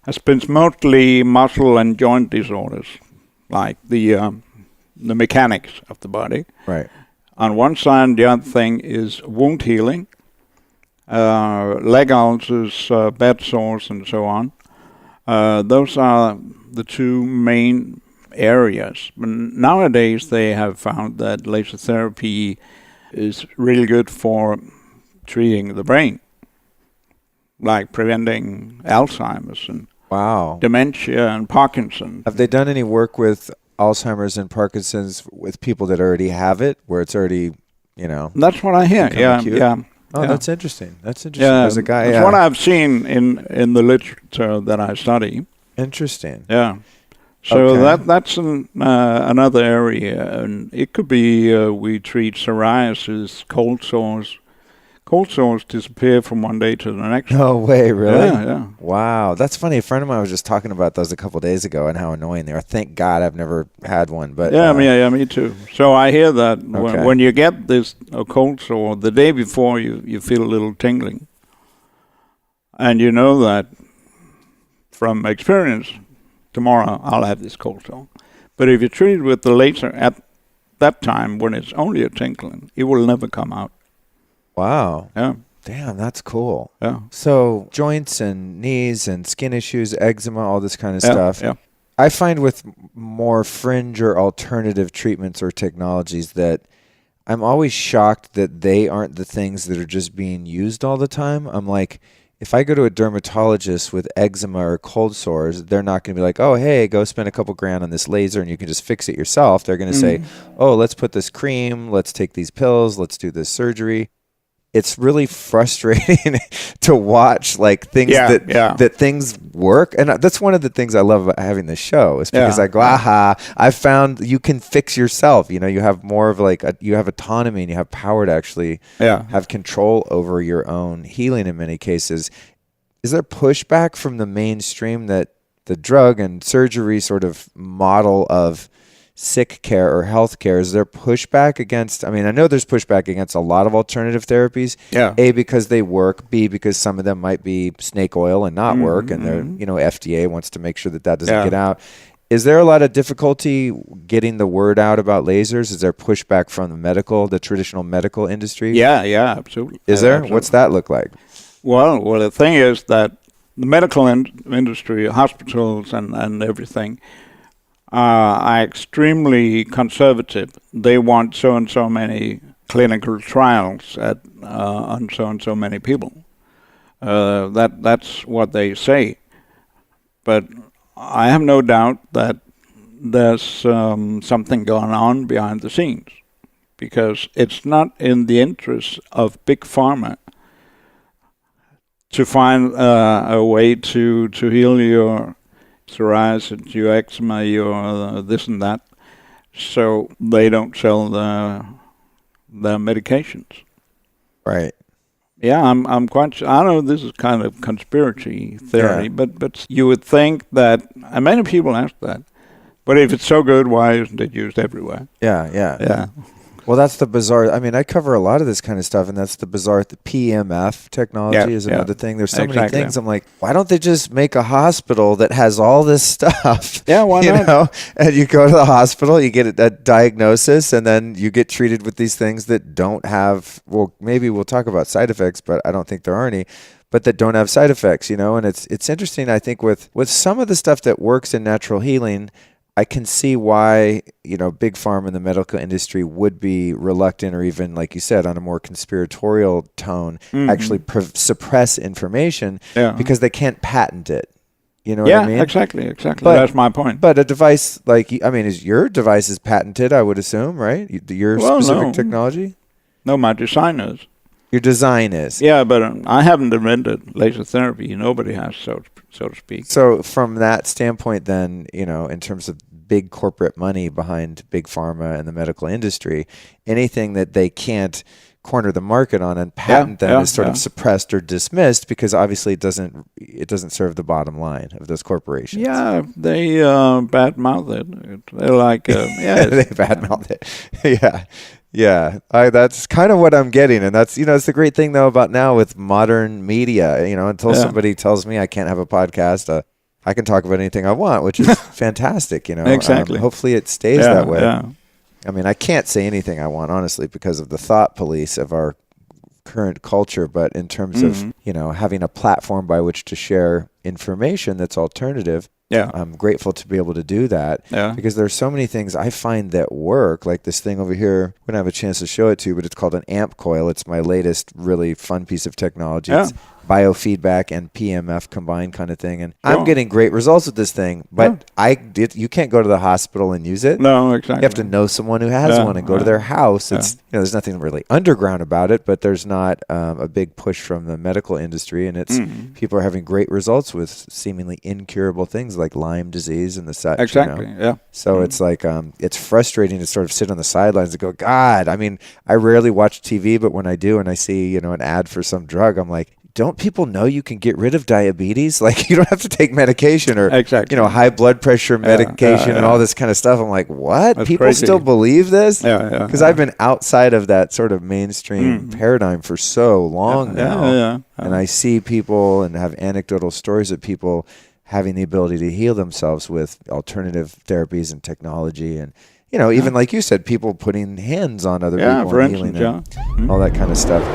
has been mostly muscle and joint disorders, like the mechanics of the body. Right. On one side, the other thing is wound healing, leg ulcers, bed sores, and so on. Those are the two main areas. But nowadays, they have found that laser therapy is really good for treating the brain, like preventing Alzheimer's and dementia and Parkinson's. Have they done any work with Alzheimer's and Parkinson's with people that already have it, where it's already, That's what I hear. Yeah. Oh, that's interesting. That's interesting. Yeah, there's a guy. That's what I've seen in the literature that I study. Interesting. Yeah. So that's another area, and it could be we treat psoriasis, cold sores. Cold sores disappear from one day to the next. No way, really? Yeah. Wow, that's funny. A friend of mine was just talking about those a couple of days ago and how annoying they are. Thank God I've never had one, but me too. So I hear that when you get this cold sore, the day before you feel a little tingling, and you know that from experience, tomorrow I'll have this cold sore. But if you treat it with the laser at that time when it's only a tingling, it will never come out. Wow. Yeah. Damn, that's cool. Yeah. So joints and knees and skin issues, eczema, all this kind of stuff. Yeah. I find with more fringe or alternative treatments or technologies that I'm always shocked that they aren't the things that are just being used all the time. I'm like, if I go to a dermatologist with eczema or cold sores, they're not going to be like, oh, hey, go spend a couple grand on this laser and you can just fix it yourself. They're going to say, oh, let's put this cream, let's take these pills, let's do this surgery. It's really frustrating to watch like things that things work. And that's one of the things I love about having this show is because I go, I've found you can fix yourself. You have more of you have autonomy and you have power to actually have control over your own healing in many cases. Is there pushback from the mainstream that the drug and surgery sort of model of sick care or health care? Is there pushback against, I know there's pushback against a lot of alternative therapies. Yeah. A, because they work. B, because some of them might be snake oil and not work. And they're, FDA wants to make sure that doesn't get out. Is there a lot of difficulty getting the word out about lasers? Is there pushback from the traditional medical industry? Yeah, absolutely. Is there? Absolutely. What's that look like? Well, the thing is that the medical industry, hospitals and everything, are extremely conservative. They want so and so many clinical trials on so and so many people. That's what they say. But I have no doubt that there's something going on behind the scenes, because it's not in the interest of big pharma to find a way to heal your psoriasis, your eczema, your this and that, so they don't sell their medications. Right. Yeah, I'm quite. I know this is kind of conspiracy theory, but you would think that, and many people ask that. But if it's so good, why isn't it used everywhere? Yeah. Well, that's the bizarre. I mean, I cover a lot of this kind of stuff, and that's the bizarre. The PMF technology is another thing. There's so many things. I'm like, why don't they just make a hospital that has all this stuff? Yeah, why not? You know, and you go to the hospital, you get a diagnosis, and then you get treated with these things that don't have. Well, maybe we'll talk about side effects, but I don't think there are any. But that don't have side effects, you know. And it's interesting. I think with some of the stuff that works in natural healing, I can see why, you know, big pharma in the medical industry would be reluctant, or even, like you said, on a more conspiratorial tone, actually suppress information because they can't patent it. You know what I mean? Yeah, exactly. But, that's my point. But a device like, I mean, your device is patented, I would assume, right? Your specific technology? No, my design is. Your design is. Yeah, but I haven't invented laser therapy. Nobody has, so to speak. So from that standpoint, then, you know, in terms of big corporate money behind big pharma and the medical industry, anything that they can't corner the market on and patent them is sort of suppressed or dismissed, because obviously it doesn't serve the bottom line of those corporations. Yeah, they badmouth it. They're like, they badmouth it. Yeah, that's kind of what I'm getting, and that's, you know, it's the great thing though about now with modern media. You know, until somebody tells me I can't have a podcast, I can talk about anything I want, which is fantastic. You know, exactly. Hopefully it stays that way. Yeah. I mean, I can't say anything I want, honestly, because of the thought police of our current culture. But in terms of, you know, having a platform by which to share information that's alternative, I'm grateful to be able to do that, because there's so many things I find that work, like this thing over here. We don't have a chance to show it to you, but it's called an amp coil. It's my latest really fun piece of technology. It's biofeedback and PMF combined kind of thing. And I'm getting great results with this thing, but you can't go to the hospital and use it. No, exactly. You have to know someone who has one and go to their house. It's, you know, there's nothing really underground about it, but there's not a big push from the medical industry, and it's people are having great results with seemingly incurable things like Lyme disease and the such. Exactly, you know? So it's like, it's frustrating to sort of sit on the sidelines and go, God, I mean, I rarely watch TV, but when I do and I see, you know, an ad for some drug, I'm like, don't people know you can get rid of diabetes? Like, you don't have to take medication or, you know, high blood pressure medication and all this kind of stuff. I'm like, what? That's people crazy. still believe this? Because I've been outside of that sort of mainstream paradigm for so long now. And I see people and have anecdotal stories of people having the ability to heal themselves with alternative therapies and technology. And, you know, even like you said, people putting hands on other people and healing them, all that kind of stuff.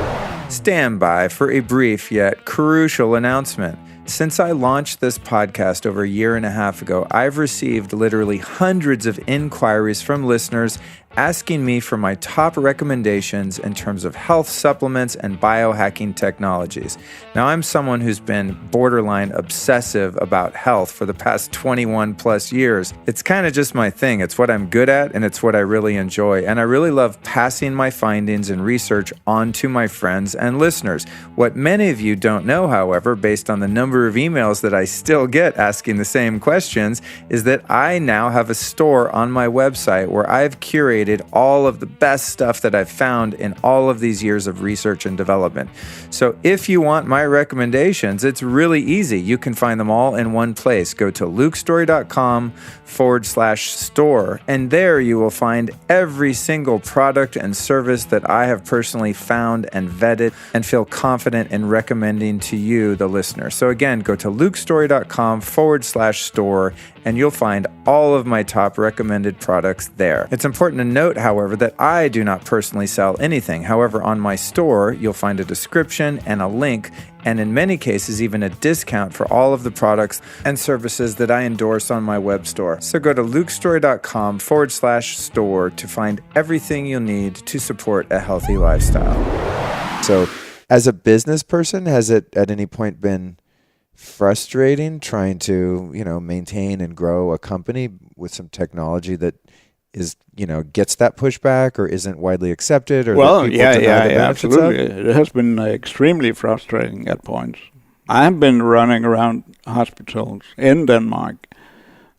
Stand by for a brief yet crucial announcement. Since I launched this podcast over a year and a half ago, I've received literally hundreds of inquiries from listeners asking me for my top recommendations in terms of health supplements and biohacking technologies. Now, I'm someone who's been borderline obsessive about health for the past 21 plus years. It's kind of just my thing. It's what I'm good at, and it's what I really enjoy. And I really love passing my findings and research on to my friends and listeners. What many of you don't know, however, based on the number of emails that I still get asking the same questions, is that I now have a store on my website where I've curated created all of the best stuff that I've found in all of these years of research and development. So if you want my recommendations, it's really easy. You can find them all in one place. Go to lukestorey.com/store, and there you will find every single product and service that I have personally found and vetted and feel confident in recommending to you, the listener. So again, go to lukestorey.com/store, and you'll find all of my top recommended products there. It's important to note, however, that I do not personally sell anything. However, on my store, you'll find a description and a link, and in many cases, even a discount for all of the products and services that I endorse on my web store. So go to lukestorey.com/store to find everything you'll need to support a healthy lifestyle. So as a business person, has it at any point been frustrating trying to, maintain and grow a company with some technology that is, gets that pushback or isn't widely accepted? Or well, absolutely. It has been extremely frustrating at points. I've been running around hospitals in Denmark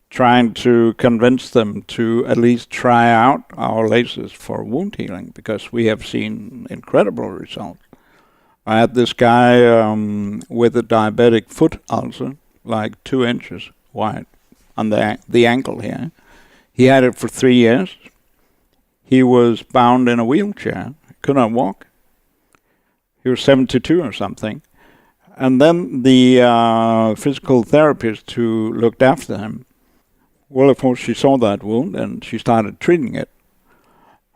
trying to convince them to at least try out our lasers for wound healing because we have seen incredible results. I had this guy with a diabetic foot ulcer, like 2 inches wide, on the ankle here. He had it for 3 years. He was bound in a wheelchair, could not walk. He was 72 or something. And then the physical therapist who looked after him, well, of course, she saw that wound and she started treating it.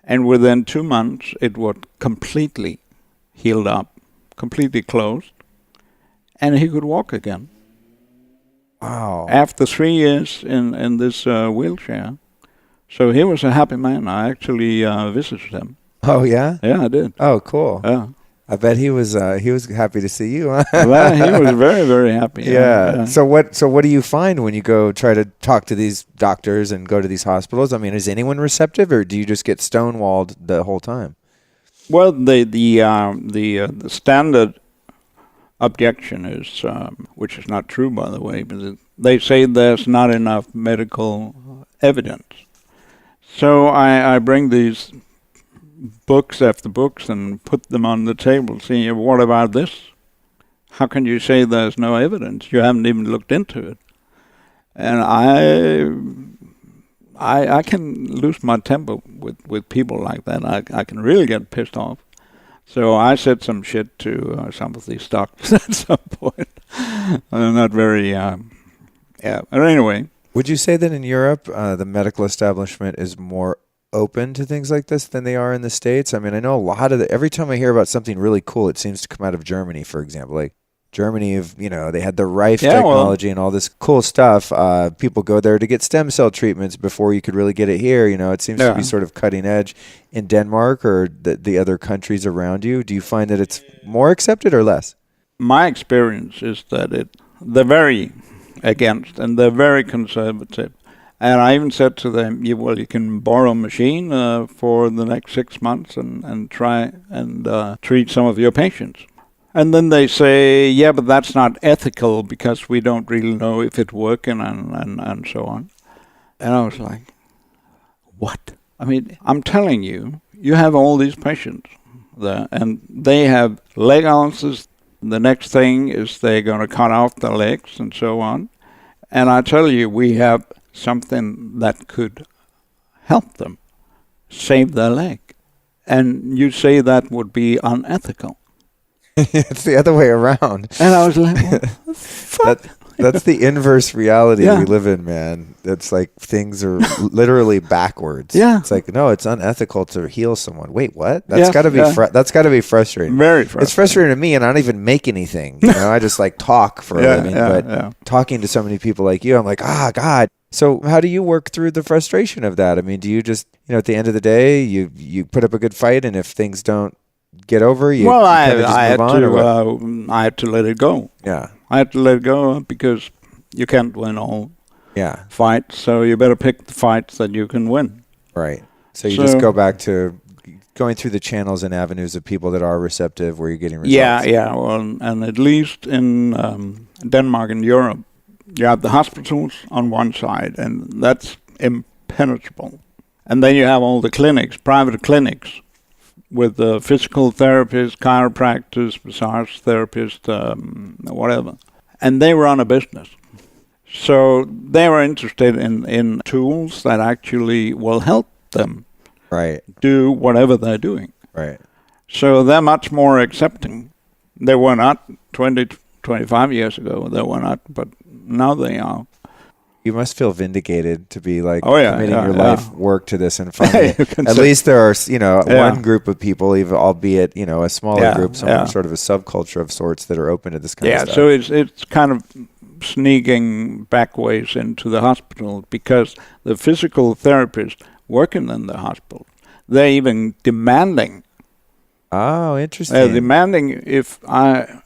And within 2 months, it was completely healed up, completely closed, and he could walk again. Wow. After 3 years in this wheelchair. So he was a happy man. I actually visited him. Oh, yeah? Yeah, I did. Oh, cool. Yeah. I bet he was happy to see you. Huh? Well, he was very, very happy. Yeah. So what do you find when you go try to talk to these doctors and go to these hospitals? I mean, is anyone receptive, or do you just get stonewalled the whole time? Well, the standard objection is, which is not true, by the way, but they say there's not enough medical evidence. So I bring these books after books and put them on the table, saying, what about this? How can you say there's no evidence? You haven't even looked into it. And I can lose my temper with people like that. I can really get pissed off. So I said some shit to some of these doctors at some point. They're not very, But anyway. Would you say that in Europe, the medical establishment is more open to things like this than they are in the States? I mean, I know a lot of every time I hear about something really cool, it seems to come out of Germany, for example. Like Germany, they had the Rife technology and all this cool stuff. People go there to get stem cell treatments before you could really get it here. It seems to be sort of cutting edge. In Denmark or the other countries around you, do you find that it's more accepted or less? My experience is that they're very against and they're very conservative. And I even said to them, you can borrow a machine for the next 6 months and try and treat some of your patients. And then they say, yeah, but that's not ethical because we don't really know if it's working and so on. And I was like, what? I mean, I'm telling you, you have all these patients there and they have leg ulcers. The next thing is they're going to cut off their legs and so on. And I tell you, we have something that could help them save their leg. And you say that would be unethical. It's the other way around. And I was like, what the fuck? That's the inverse reality we live in, man. It's like things are literally backwards. Yeah. It's like, no, it's unethical to heal someone. Wait, what? That's got to be that's got to be frustrating. Very frustrating. It's frustrating to me, and I don't even make anything. I just like talk for a living. But talking to so many people like you, I'm like, God. So how do you work through the frustration of that? I mean, do you just, at the end of the day, you put up a good fight, and if things don't get over, I had to let it go. Yeah. I had to let it go because you can't win all fights, so you better pick the fights that you can win. Right. So you just go back to going through the channels and avenues of people that are receptive where you're getting results. Yeah. Well, and at least in Denmark and Europe, you have the hospitals on one side, and that's impenetrable. And then you have all the clinics, private clinics, with the physical therapists, chiropractors, massage therapists, whatever. And they run a business. So they were interested in tools that actually will help them do whatever they're doing. Right. So they're much more accepting. They were not 20, 25 years ago. They were not, but now they are. You must feel vindicated to be like committing your life work to this and finding at least there are, one group of people, even albeit, a smaller group, sort of a subculture of sorts that are open to this kind of stuff. So it's kind of sneaking backways into the hospital because the physical therapists working in the hospital, they're even demanding. Oh, interesting. They're demanding if I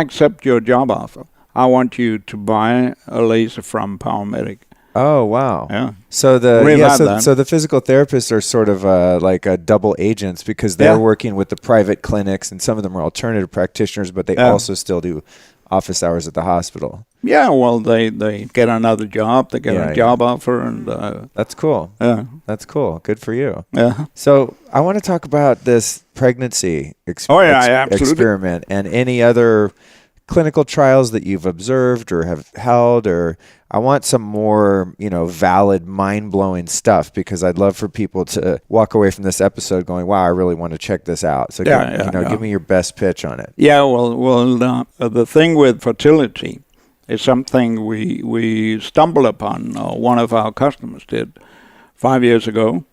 accept your job offer, I want you to buy a laser from paramedic. Oh, wow. Yeah. So so the physical therapists are sort of like double agents because they're working with the private clinics, and some of them are alternative practitioners, but they also still do office hours at the hospital. Yeah, well, they get another job, they get a job offer, and that's cool. Yeah, that's cool. Good for you. Yeah. So I want to talk about this pregnancy experiment and any other clinical trials that you've observed or have held, or I want some more, valid, mind-blowing stuff, because I'd love for people to walk away from this episode going, wow, I really want to check this out. So, give me your best pitch on it. Yeah, well, the thing with fertility is something we stumbled upon. One of our customers did 5 years ago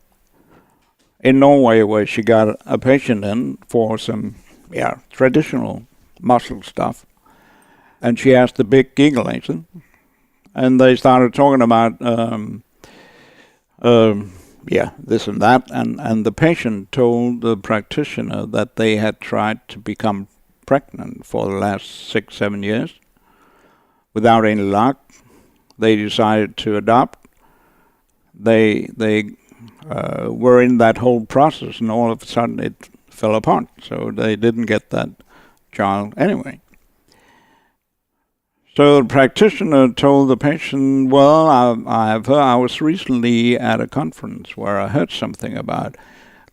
in Norway, where she got a patient in for some, traditional muscle stuff. And she asked the big giggle laser, and they started talking about this and that, and the patient told the practitioner that they had tried to become pregnant for the last 6-7 years without any luck. They decided to adopt. They were in that whole process, and all of a sudden it fell apart. So they didn't get that child anyway. So the practitioner told the patient, well, I was recently at a conference where I heard something about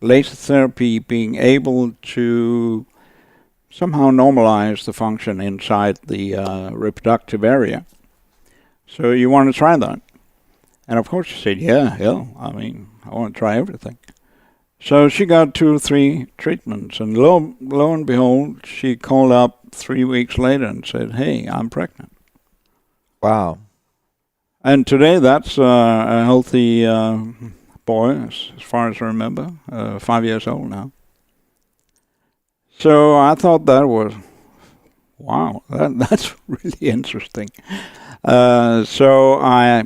laser therapy being able to somehow normalize the function inside the reproductive area. So you want to try that? And of course she said, I want to try everything. So she got 2 or 3 treatments, and lo and behold, she called up 3 weeks later and said, hey, I'm pregnant. Wow. And today that's a healthy boy, as far as I remember, 5 years old now. So I thought that was, wow, that's really interesting. So I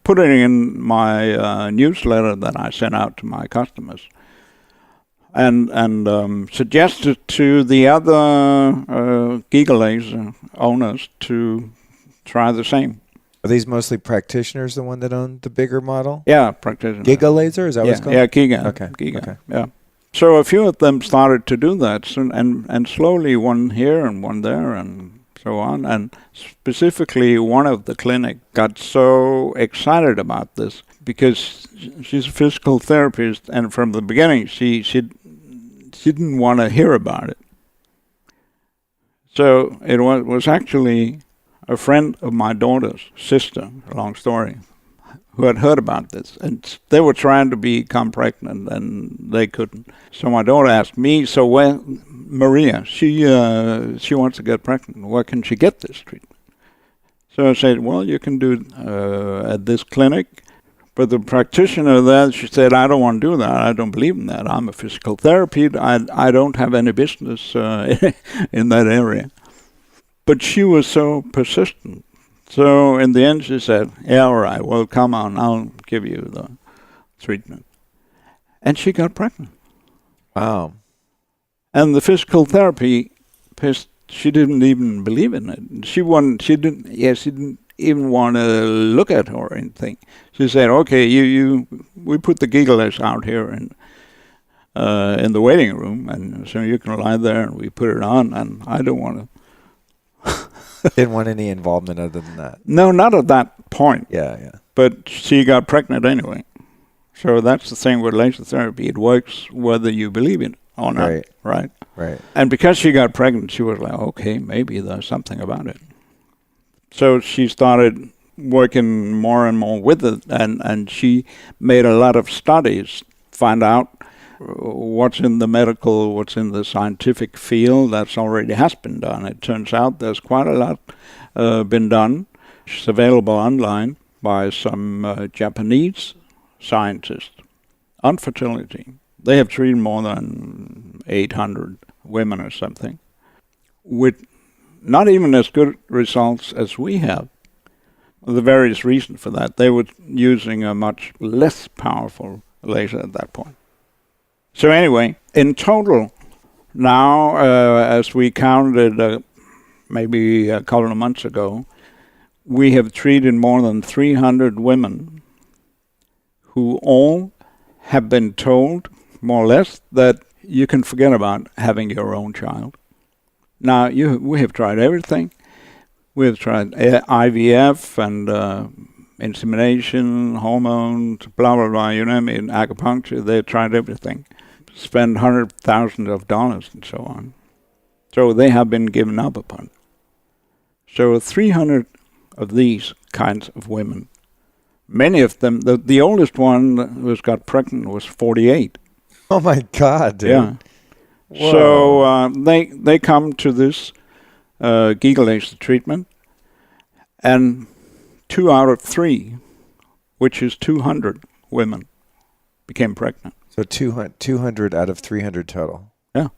put it in my newsletter that I sent out to my customers, and suggested to the other giggle laser owners to try the same. Are these mostly practitioners, the one that owned the bigger model? Yeah, practitioners. Giga laser, is that what it's called? Yeah, Giga. Okay. Giga. Okay. Yeah. So a few of them started to do that, and slowly one here and one there and so on. And specifically, one of the clinic got so excited about this because she's a physical therapist, and from the beginning she didn't want to hear about it. So it was actually a friend of my daughter's sister, a long story, who had heard about this, and they were trying to become pregnant, and they couldn't. So my daughter asked me, so when Maria, she wants to get pregnant, where can she get this treatment? So I said, well, you can do it at this clinic. But the practitioner there, she said, I don't want to do that. I don't believe in that. I'm a physical therapist. I don't have any business in that area. But she was so persistent. So in the end, she said, yeah, all right, well, come on, I'll give you the treatment. And she got pregnant. Wow. And the physical therapy, she didn't even believe in it. She didn't even want to look at her or anything. She said, okay, we put the giggles out here in the waiting room, and so you can lie there, and we put it on, and I don't want to. Didn't want any involvement other than that. No, not at that point. Yeah. But she got pregnant anyway. So that's the thing with laser therapy. It works whether you believe it or not. Right. And because she got pregnant, she was like, okay, maybe there's something about it. So she started working more and more with it, and she made a lot of studies, find out what's in the medical, what's in the scientific field that's already has been done. It turns out there's quite a lot been done. It's available online by some Japanese scientists on fertility. They have treated more than 800 women or something with not even as good results as we have. The various reasons for that. They were using a much less powerful laser at that point. So anyway, in total, now, as we counted maybe a couple of months ago, we have treated more than 300 women who all have been told, more or less, that you can forget about having your own child. Now, we have tried everything. We have tried IVF and insemination, hormones, blah, blah, blah, you know, in acupuncture. They tried everything. Spend $100,000 and so on. So they have been given up upon. So 300 of these kinds of women, many of them, the oldest one who got pregnant was 48. Oh my God, dude. Yeah. Whoa. So they come to this Giga laser treatment, and 2 out of 3, which is 200 women, became pregnant. So 200 out of 300 total. Yeah.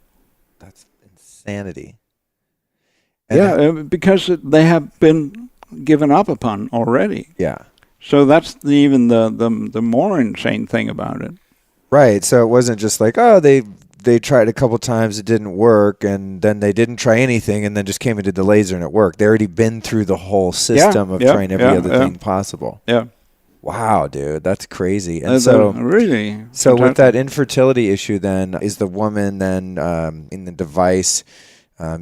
That's insanity. And yeah, because they have been given up upon already. Yeah. So that's even the more insane thing about it. Right. So it wasn't just like, oh, they tried a couple times, it didn't work, and then they didn't try anything, and then just came and did the laser and it worked. They already been through the whole system of trying every other thing possible. Yeah. Wow, dude, that's crazy. And really. So with that infertility issue, then is the woman then in the device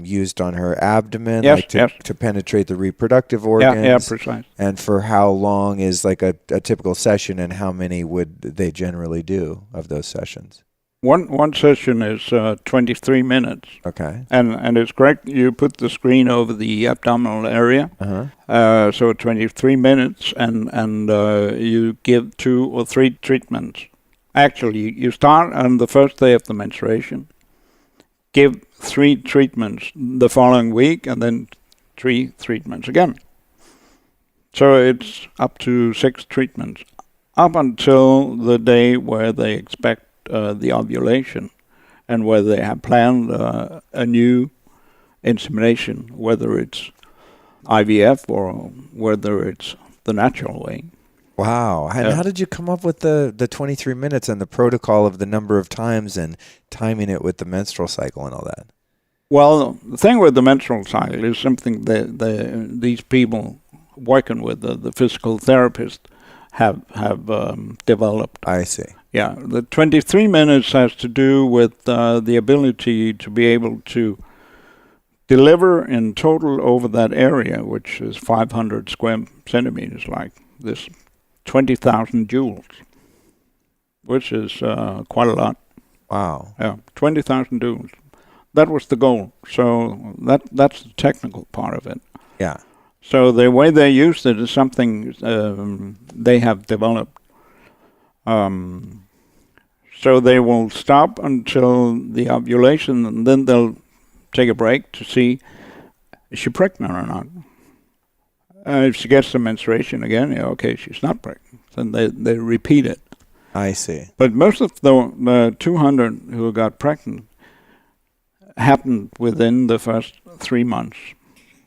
used on her abdomen, to penetrate the reproductive organs? Yeah, precise. And for how long is like a typical session, and how many would they generally do of those sessions? One session is 23 minutes. Okay. And it's correct. You put the screen over the abdominal area. Uh-huh. So 23 minutes, and you give 2 or 3 treatments. Actually, you start on the first day of the menstruation, give 3 treatments the following week, and then 3 treatments again. So it's up to 6 treatments, up until the day where they expect the ovulation, and where they have planned a new insemination, whether it's IVF or whether it's the natural way. Wow. And how did you come up with the 23 minutes and the protocol of the number of times and timing it with the menstrual cycle and all that? Well, the thing with the menstrual cycle is something that these people working with the physical therapist have developed. I see. Yeah, the 23 minutes has to do with the ability to be able to deliver in total over that area, which is 500 square centimeters, like this, 20,000 joules, which is quite a lot. Wow. Yeah, 20,000 joules. That was the goal. So that's the technical part of it. Yeah. So the way they used it is something they have developed. So they will stop until the ovulation, and then they'll take a break to see is she pregnant or not. If she gets the menstruation again, okay, she's not pregnant. Then they repeat it. I see. But most of the 200 who got pregnant happened within the first 3 months.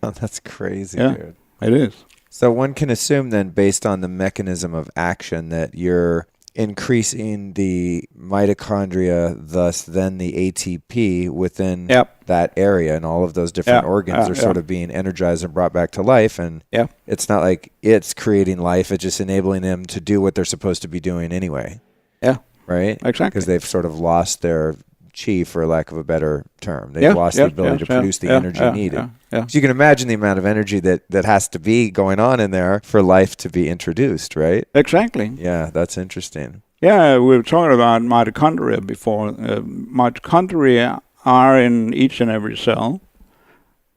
Oh, that's crazy, dude. It is. So one can assume then, based on the mechanism of action, that you're increasing the mitochondria, thus then the ATP within that area, and all of those different organs are sort of being energized and brought back to life. And it's not like it's creating life, it's just enabling them to do what they're supposed to be doing anyway. Yeah. Right? Exactly. Because they've sort of lost their chi, for lack of a better term. They've lost the ability to produce the energy needed. So you can imagine the amount of energy that has to be going on in there for life to be introduced, right? Exactly. Yeah, that's interesting. Yeah, we were talking about mitochondria before. Mitochondria are in each and every cell,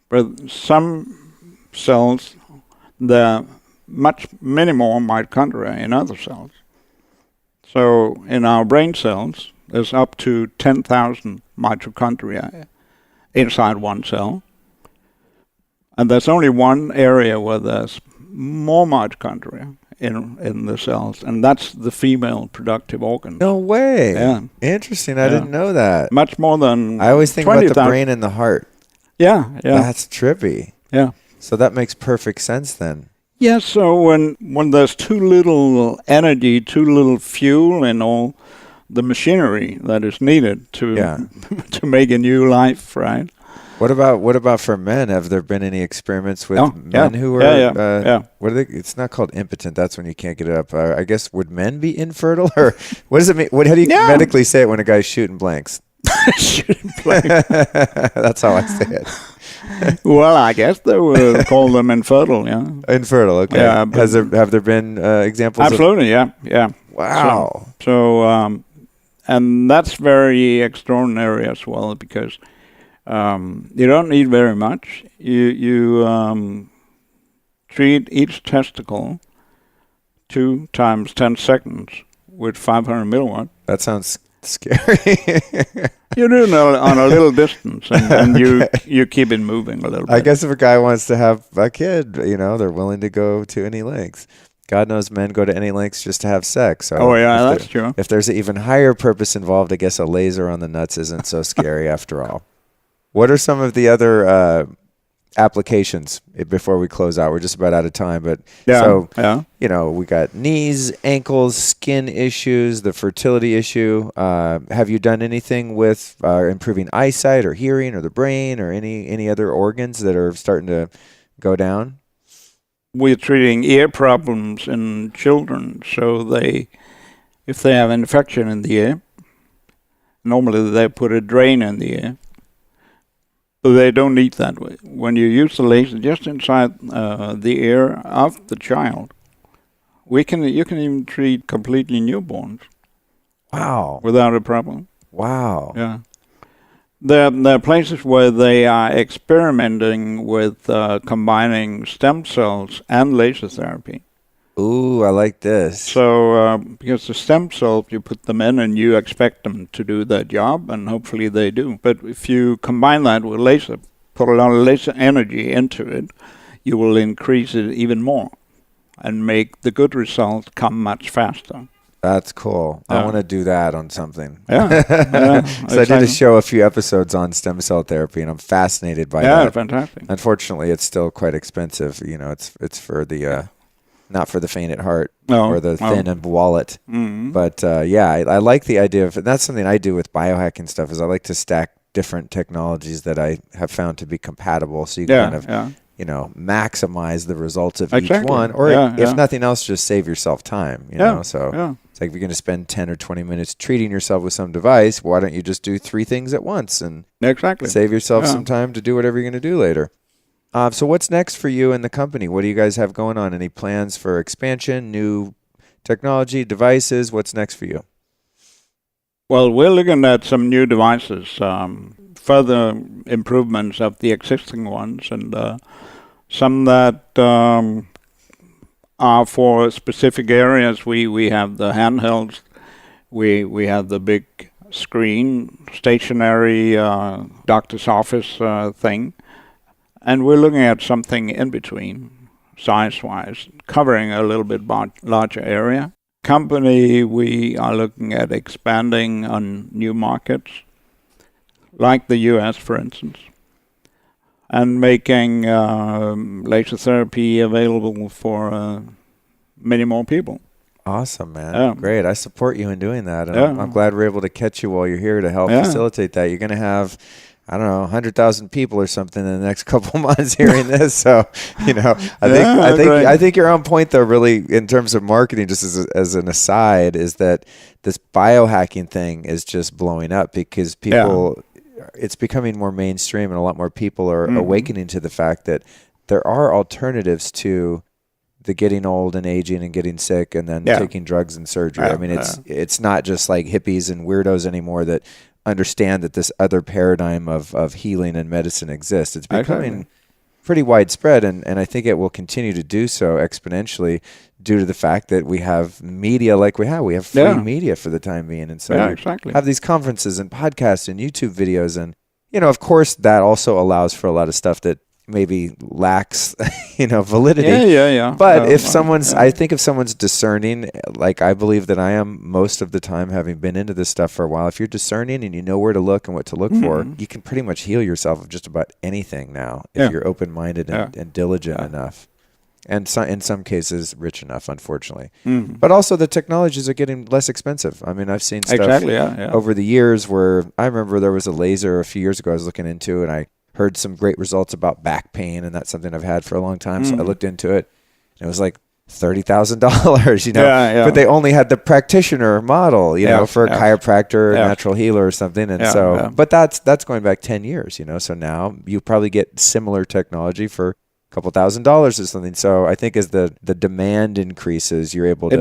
but some cells, there are many more mitochondria in other cells. So in our brain cells, there's up to 10,000 mitochondria inside one cell. And there's only one area where there's more mitochondria in the cells, and that's the female productive organ. No way. Yeah. Interesting. I didn't know that. Much more than I always think 20, about the brain and the heart. Yeah. That's trippy. Yeah. So that makes perfect sense then. Yeah, so when there's too little energy, too little fuel in all the machinery that is needed to to make a new life, right? What about for men? Have there been any experiments with men who are what are they? It's not called impotent. That's when you can't get it up. I guess would men be infertile, or what does it mean? How do you medically say it when a guy's shooting blanks? Shooting blanks. That's how I say it. Well, I guess they would call them infertile. Yeah, infertile. Okay. Yeah, have there been examples? Absolutely. Yeah. Wow. So and that's very extraordinary as well, because you don't need very much. You treat each testicle 2 times 10 seconds with 500 milliwatt. That sounds scary. You do it on a little distance, and you keep it moving a little bit. I guess if a guy wants to have a kid, they're willing to go to any lengths. God knows men go to any lengths just to have sex. So that's true. If there's an even higher purpose involved, I guess a laser on the nuts isn't so scary after all. What are some of the other applications before we close out? We're just about out of time, but we got knees, ankles, skin issues, the fertility issue. Have you done anything with improving eyesight or hearing or the brain or any other organs that are starting to go down? We're treating ear problems in children. So if they have infection in the ear, normally they put a drain in the ear. But they don't need that way. When you use the laser just inside the ear of the child, you can even treat completely newborns. Wow. Without a problem. Wow. Yeah. There are places where they are experimenting with combining stem cells and laser therapy. Ooh, I like this. So, because the stem cells, you put them in and you expect them to do their job, and hopefully they do. But if you combine that with laser, put a lot of laser energy into it, you will increase it even more and make the good results come much faster. That's cool. I want to do that on something. Yeah. So I did a show a few episodes on stem cell therapy, and I'm fascinated by that. Yeah, fantastic. Unfortunately, it's still quite expensive. It's for the not for the faint at heart or the thin and wallet. Mm-hmm. But I like the idea of, and that's something I do with biohacking stuff, is I like to stack different technologies that I have found to be like so you kind of maximize the results of each one, or if nothing else, just save yourself time. So it's like if you're going to spend 10 or 20 minutes treating yourself with some device, why don't you just do 3 things at once and save yourself some time to do whatever you're going to do later. So what's next for you and the company? What do you guys have going on? Any plans for expansion, new technology, devices? What's next for you? Well, we're looking at some new devices, further improvements of the existing ones, and some that are for specific areas. We have the handhelds. We have the big screen, stationary doctor's office thing. And we're looking at something in between, size-wise, covering a little bit larger area. Company, we are looking at expanding on new markets, like the U.S., for instance, and making laser therapy available for many more people. Awesome, man. Great. I support you in doing that. And I'm glad we're able to catch you while you're here to help facilitate that. You're going to have, 100,000 people or something in the next couple months hearing this. So, I think you're on point though, really, in terms of marketing, just as an aside, is that this biohacking thing is just blowing up because people, it's becoming more mainstream, and a lot more people are awakening to the fact that there are alternatives to the getting old and aging and getting sick and then taking drugs and surgery. I mean, it's not just like hippies and weirdos anymore that understand that this other paradigm of healing and medicine exists. It's becoming pretty widespread, and I think it will continue to do so exponentially due to the fact that we have media like we have. We have free media for the time being. And so we have these conferences and podcasts and YouTube videos. And, of course, that also allows for a lot of stuff that maybe lacks, validity. But I think if someone's discerning, like I believe that I am most of the time, having been into this stuff for a while, if you're discerning and you know where to look and what to look for, you can pretty much heal yourself of just about anything now if you're open-minded and diligent enough. And in some cases, rich enough, unfortunately. But also the technologies are getting less expensive. I mean, I've seen stuff over the years where I remember there was a laser a few years ago I was looking into, and I heard some great results about back pain, and that's something I've had for a long time. So I looked into it, and it was like $30,000, but they only had the practitioner model, for a chiropractor or natural healer or something. And but that's going back 10 years, so now you probably get similar technology for a couple $1,000s or something. So I think as the demand increases, you're able to,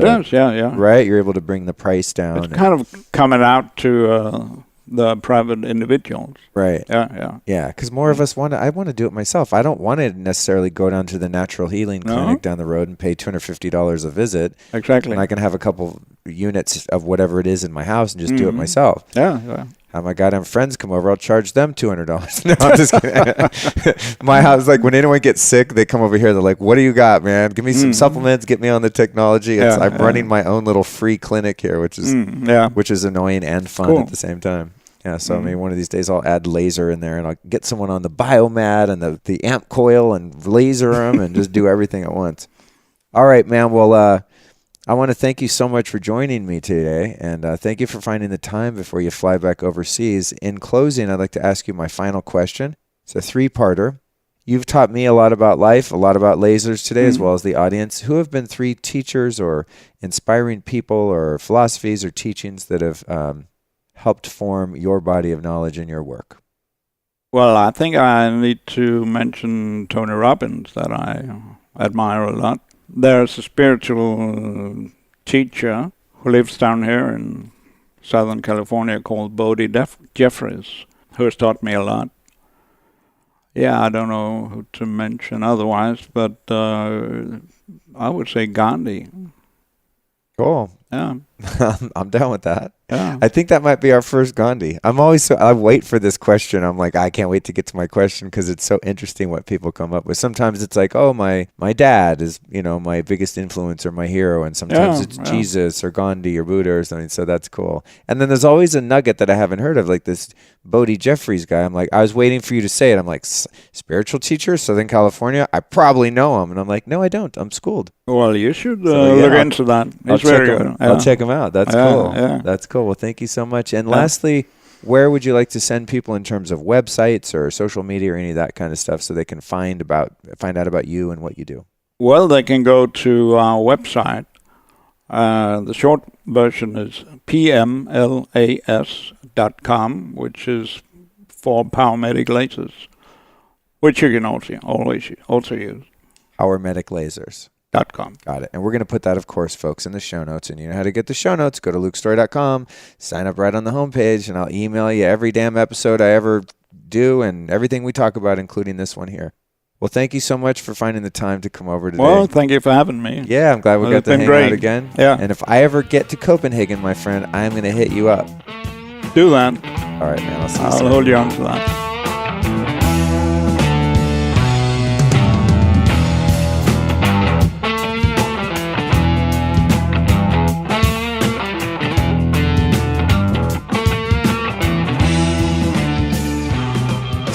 right? You're able to bring the price down. It's kind of coming out to, the private individuals. Right. Yeah, because more of us I want to do it myself. I don't want to necessarily go down to the natural healing clinic down the road and pay $250 a visit. Exactly. And I can have a couple units of whatever it is in my house and just do it myself. Yeah. Have my goddamn friends come over, I'll charge them $200. No, I'm just kidding. My house, like when anyone gets sick, they come over here, they're like, what do you got, man? Give me some supplements, get me on the technology. I'm running my own little free clinic here, which is annoying and fun at the same time. Yeah, so maybe one of these days I'll add laser in there and I'll get someone on the biomat and the amp coil and laser them and just do everything at once. All right, man. Well, I want to thank you so much for joining me today, and thank you for finding the time before you fly back overseas. In closing, I'd like to ask you my final question. It's a three-parter. You've taught me a lot about life, a lot about lasers today, as well as the audience. Who have been three teachers or inspiring people or philosophies or teachings that have helped form your body of knowledge in your work? Well, I think I need to mention Tony Robbins, that I admire a lot. There's a spiritual teacher who lives down here in Southern California called Bodhi Jeffries, who has taught me a lot. Yeah, I don't know who to mention otherwise, but I would say Gandhi. Cool. Yeah. I'm down with that. Yeah. I think that might be our first Gandhi. I wait for this question. I'm like, I can't wait to get to my question because it's so interesting what people come up with. Sometimes it's like, oh, my dad is, my biggest influence or my hero. And sometimes it's Jesus or Gandhi or Buddha or something. So that's cool. And then there's always a nugget that I haven't heard of, like this Bodhi Jeffries guy. I'm like, I was waiting for you to say it. I'm like, spiritual teacher, Southern California. I probably know him. And I'm like, no, I don't. I'm schooled. Well, you should look into that. It's very good. I'll check him out. That's cool. Yeah. That's cool. Well, thank you so much. And lastly, where would you like to send people in terms of websites or social media or any of that kind of stuff so they can find out about you and what you do? Well, they can go to our website. The short version is pmlas.com, which is for paramedic lasers, which you can also use. Paramedic lasers. Got it. And we're going to put that, of course, folks, in the show notes. And you know how to get the show notes. Go to lukestorey.com, sign up right on the homepage, and I'll email you every damn episode I ever do and everything we talk about, including this one here. Well, thank you so much for finding the time to come over today. Well, thank you for having me. Yeah, I'm glad we got to hang out again. Yeah. And if I ever get to Copenhagen, my friend, I'm going to hit you up. Do that. All right, man. I'll see you soon. I'll hold you on to that.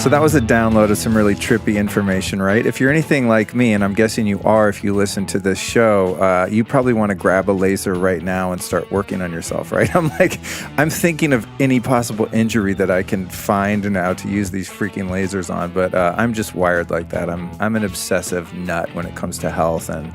So that was a download of some really trippy information, right? If you're anything like me, and I'm guessing you are if you listen to this show, you probably want to grab a laser right now and start working on yourself, right? I'm thinking of any possible injury that I can find now to use these freaking lasers on, but I'm just wired like that. I'm an obsessive nut when it comes to health, and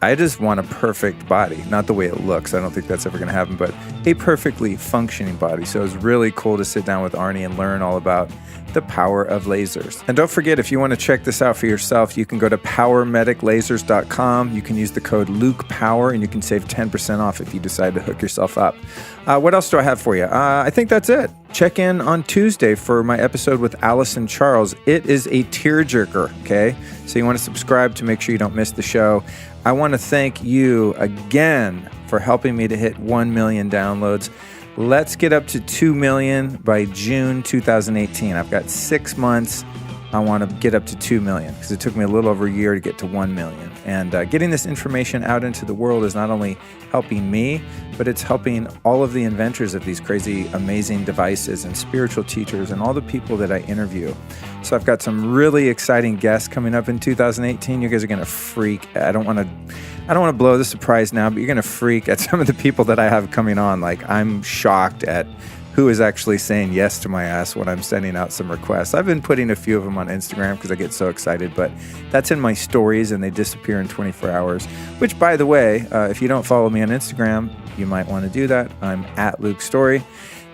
I just want a perfect body, not the way it looks. I don't think that's ever going to happen, but a perfectly functioning body. So it was really cool to sit down with Arne and learn all about the power of lasers. And don't forget, if you want to check this out for yourself, you can go to powermediclasers.com. You can use the code LukePower and you can save 10% off if you decide to hook yourself up. What else do I have for you? I think that's it. Check in on Tuesday for my episode with Allison Charles. It is a tearjerker, okay? So you want to subscribe to make sure you don't miss the show. I want to thank you again for helping me to hit 1 million downloads. Let's get up to 2 million by June 2018. I've got 6 months. I want to get up to 2 million because it took me a little over a year to get to 1 million. And getting this information out into the world is not only helping me, but it's helping all of the inventors of these crazy, amazing devices and spiritual teachers and all the people that I interview. So I've got some really exciting guests coming up in 2018. You guys are going to freak. I don't want to blow the surprise now, but you're going to freak at some of the people that I have coming on. Like, I'm shocked at who is actually saying yes to my ass when I'm sending out some requests. I've been putting a few of them on Instagram because I get so excited, but that's in my stories and they disappear in 24 hours, which, by the way, if you don't follow me on Instagram, you might want to do that. I'm at Luke Storey.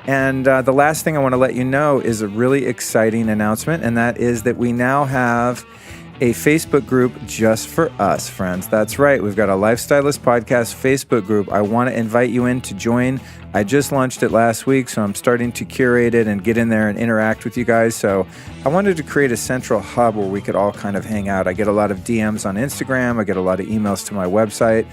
And the last thing I want to let you know is a really exciting announcement, and that is that we now have a Facebook group just for us, friends. That's right. We've got a Lifestylist Podcast Facebook group. I want to invite you in to join. I just launched it last week, so I'm starting to curate it and get in there and interact with you guys. So I wanted to create a central hub where we could all kind of hang out. I get a lot of DMs on Instagram. I get a lot of emails to my website.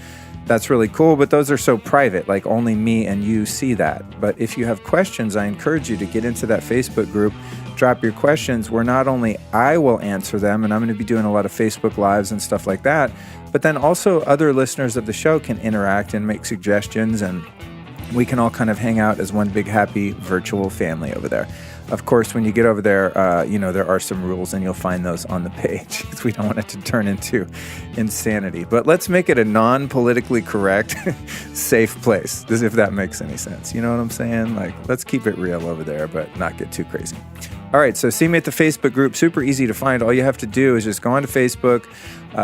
That's really cool, but those are so private, like only me and you see that. But if you have questions, I encourage you to get into that Facebook group, drop your questions where not only I will answer them, and I'm going to be doing a lot of Facebook Lives and stuff like that, but then also other listeners of the show can interact and make suggestions, and we can all kind of hang out as one big happy virtual family over there. Of course, when you get over there, there are some rules, and you'll find those on the page because we don't want it to turn into insanity. But let's make it a non-politically correct, safe place, as if that makes any sense. You know what I'm saying? Like, let's keep it real over there, but not get too crazy. All right, so see me at the Facebook group. Super easy to find. All you have to do is just go onto Facebook,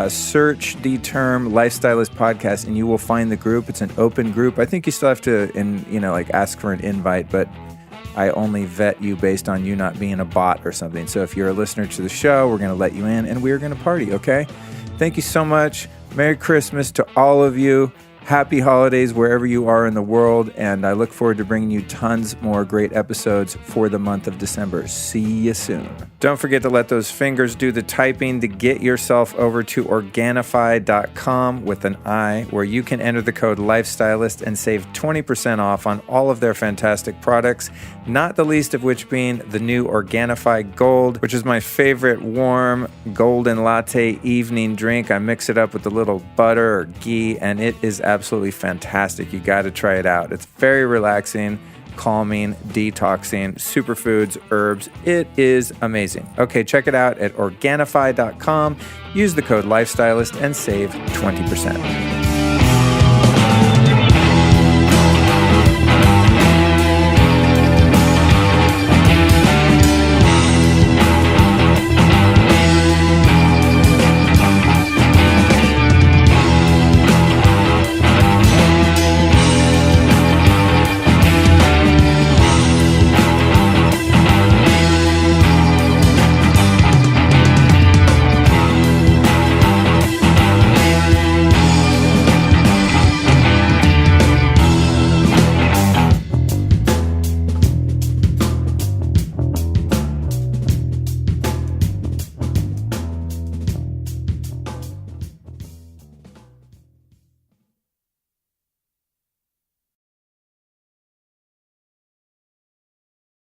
search the term Lifestylist Podcast, and you will find the group. It's an open group. I think you still have to, ask for an invite, but I only vet you based on you not being a bot or something. So if you're a listener to the show, we're going to let you in, and we're going to party, okay? Thank you so much. Merry Christmas to all of you. Happy holidays wherever you are in the world, and I look forward to bringing you tons more great episodes for the month of December. See you soon. Don't forget to let those fingers do the typing to get yourself over to Organifi.com with an I, where you can enter the code LIFESTYLIST and save 20% off on all of their fantastic products, not the least of which being the new Organifi Gold, which is my favorite warm golden latte evening drink. I mix it up with a little butter or ghee, and it is absolutely fantastic. You got to try it out. It's very relaxing, calming, detoxing, superfoods, herbs. It is amazing. Okay, check it out at Organifi.com. Use the code LIFESTYLIST and save 20%.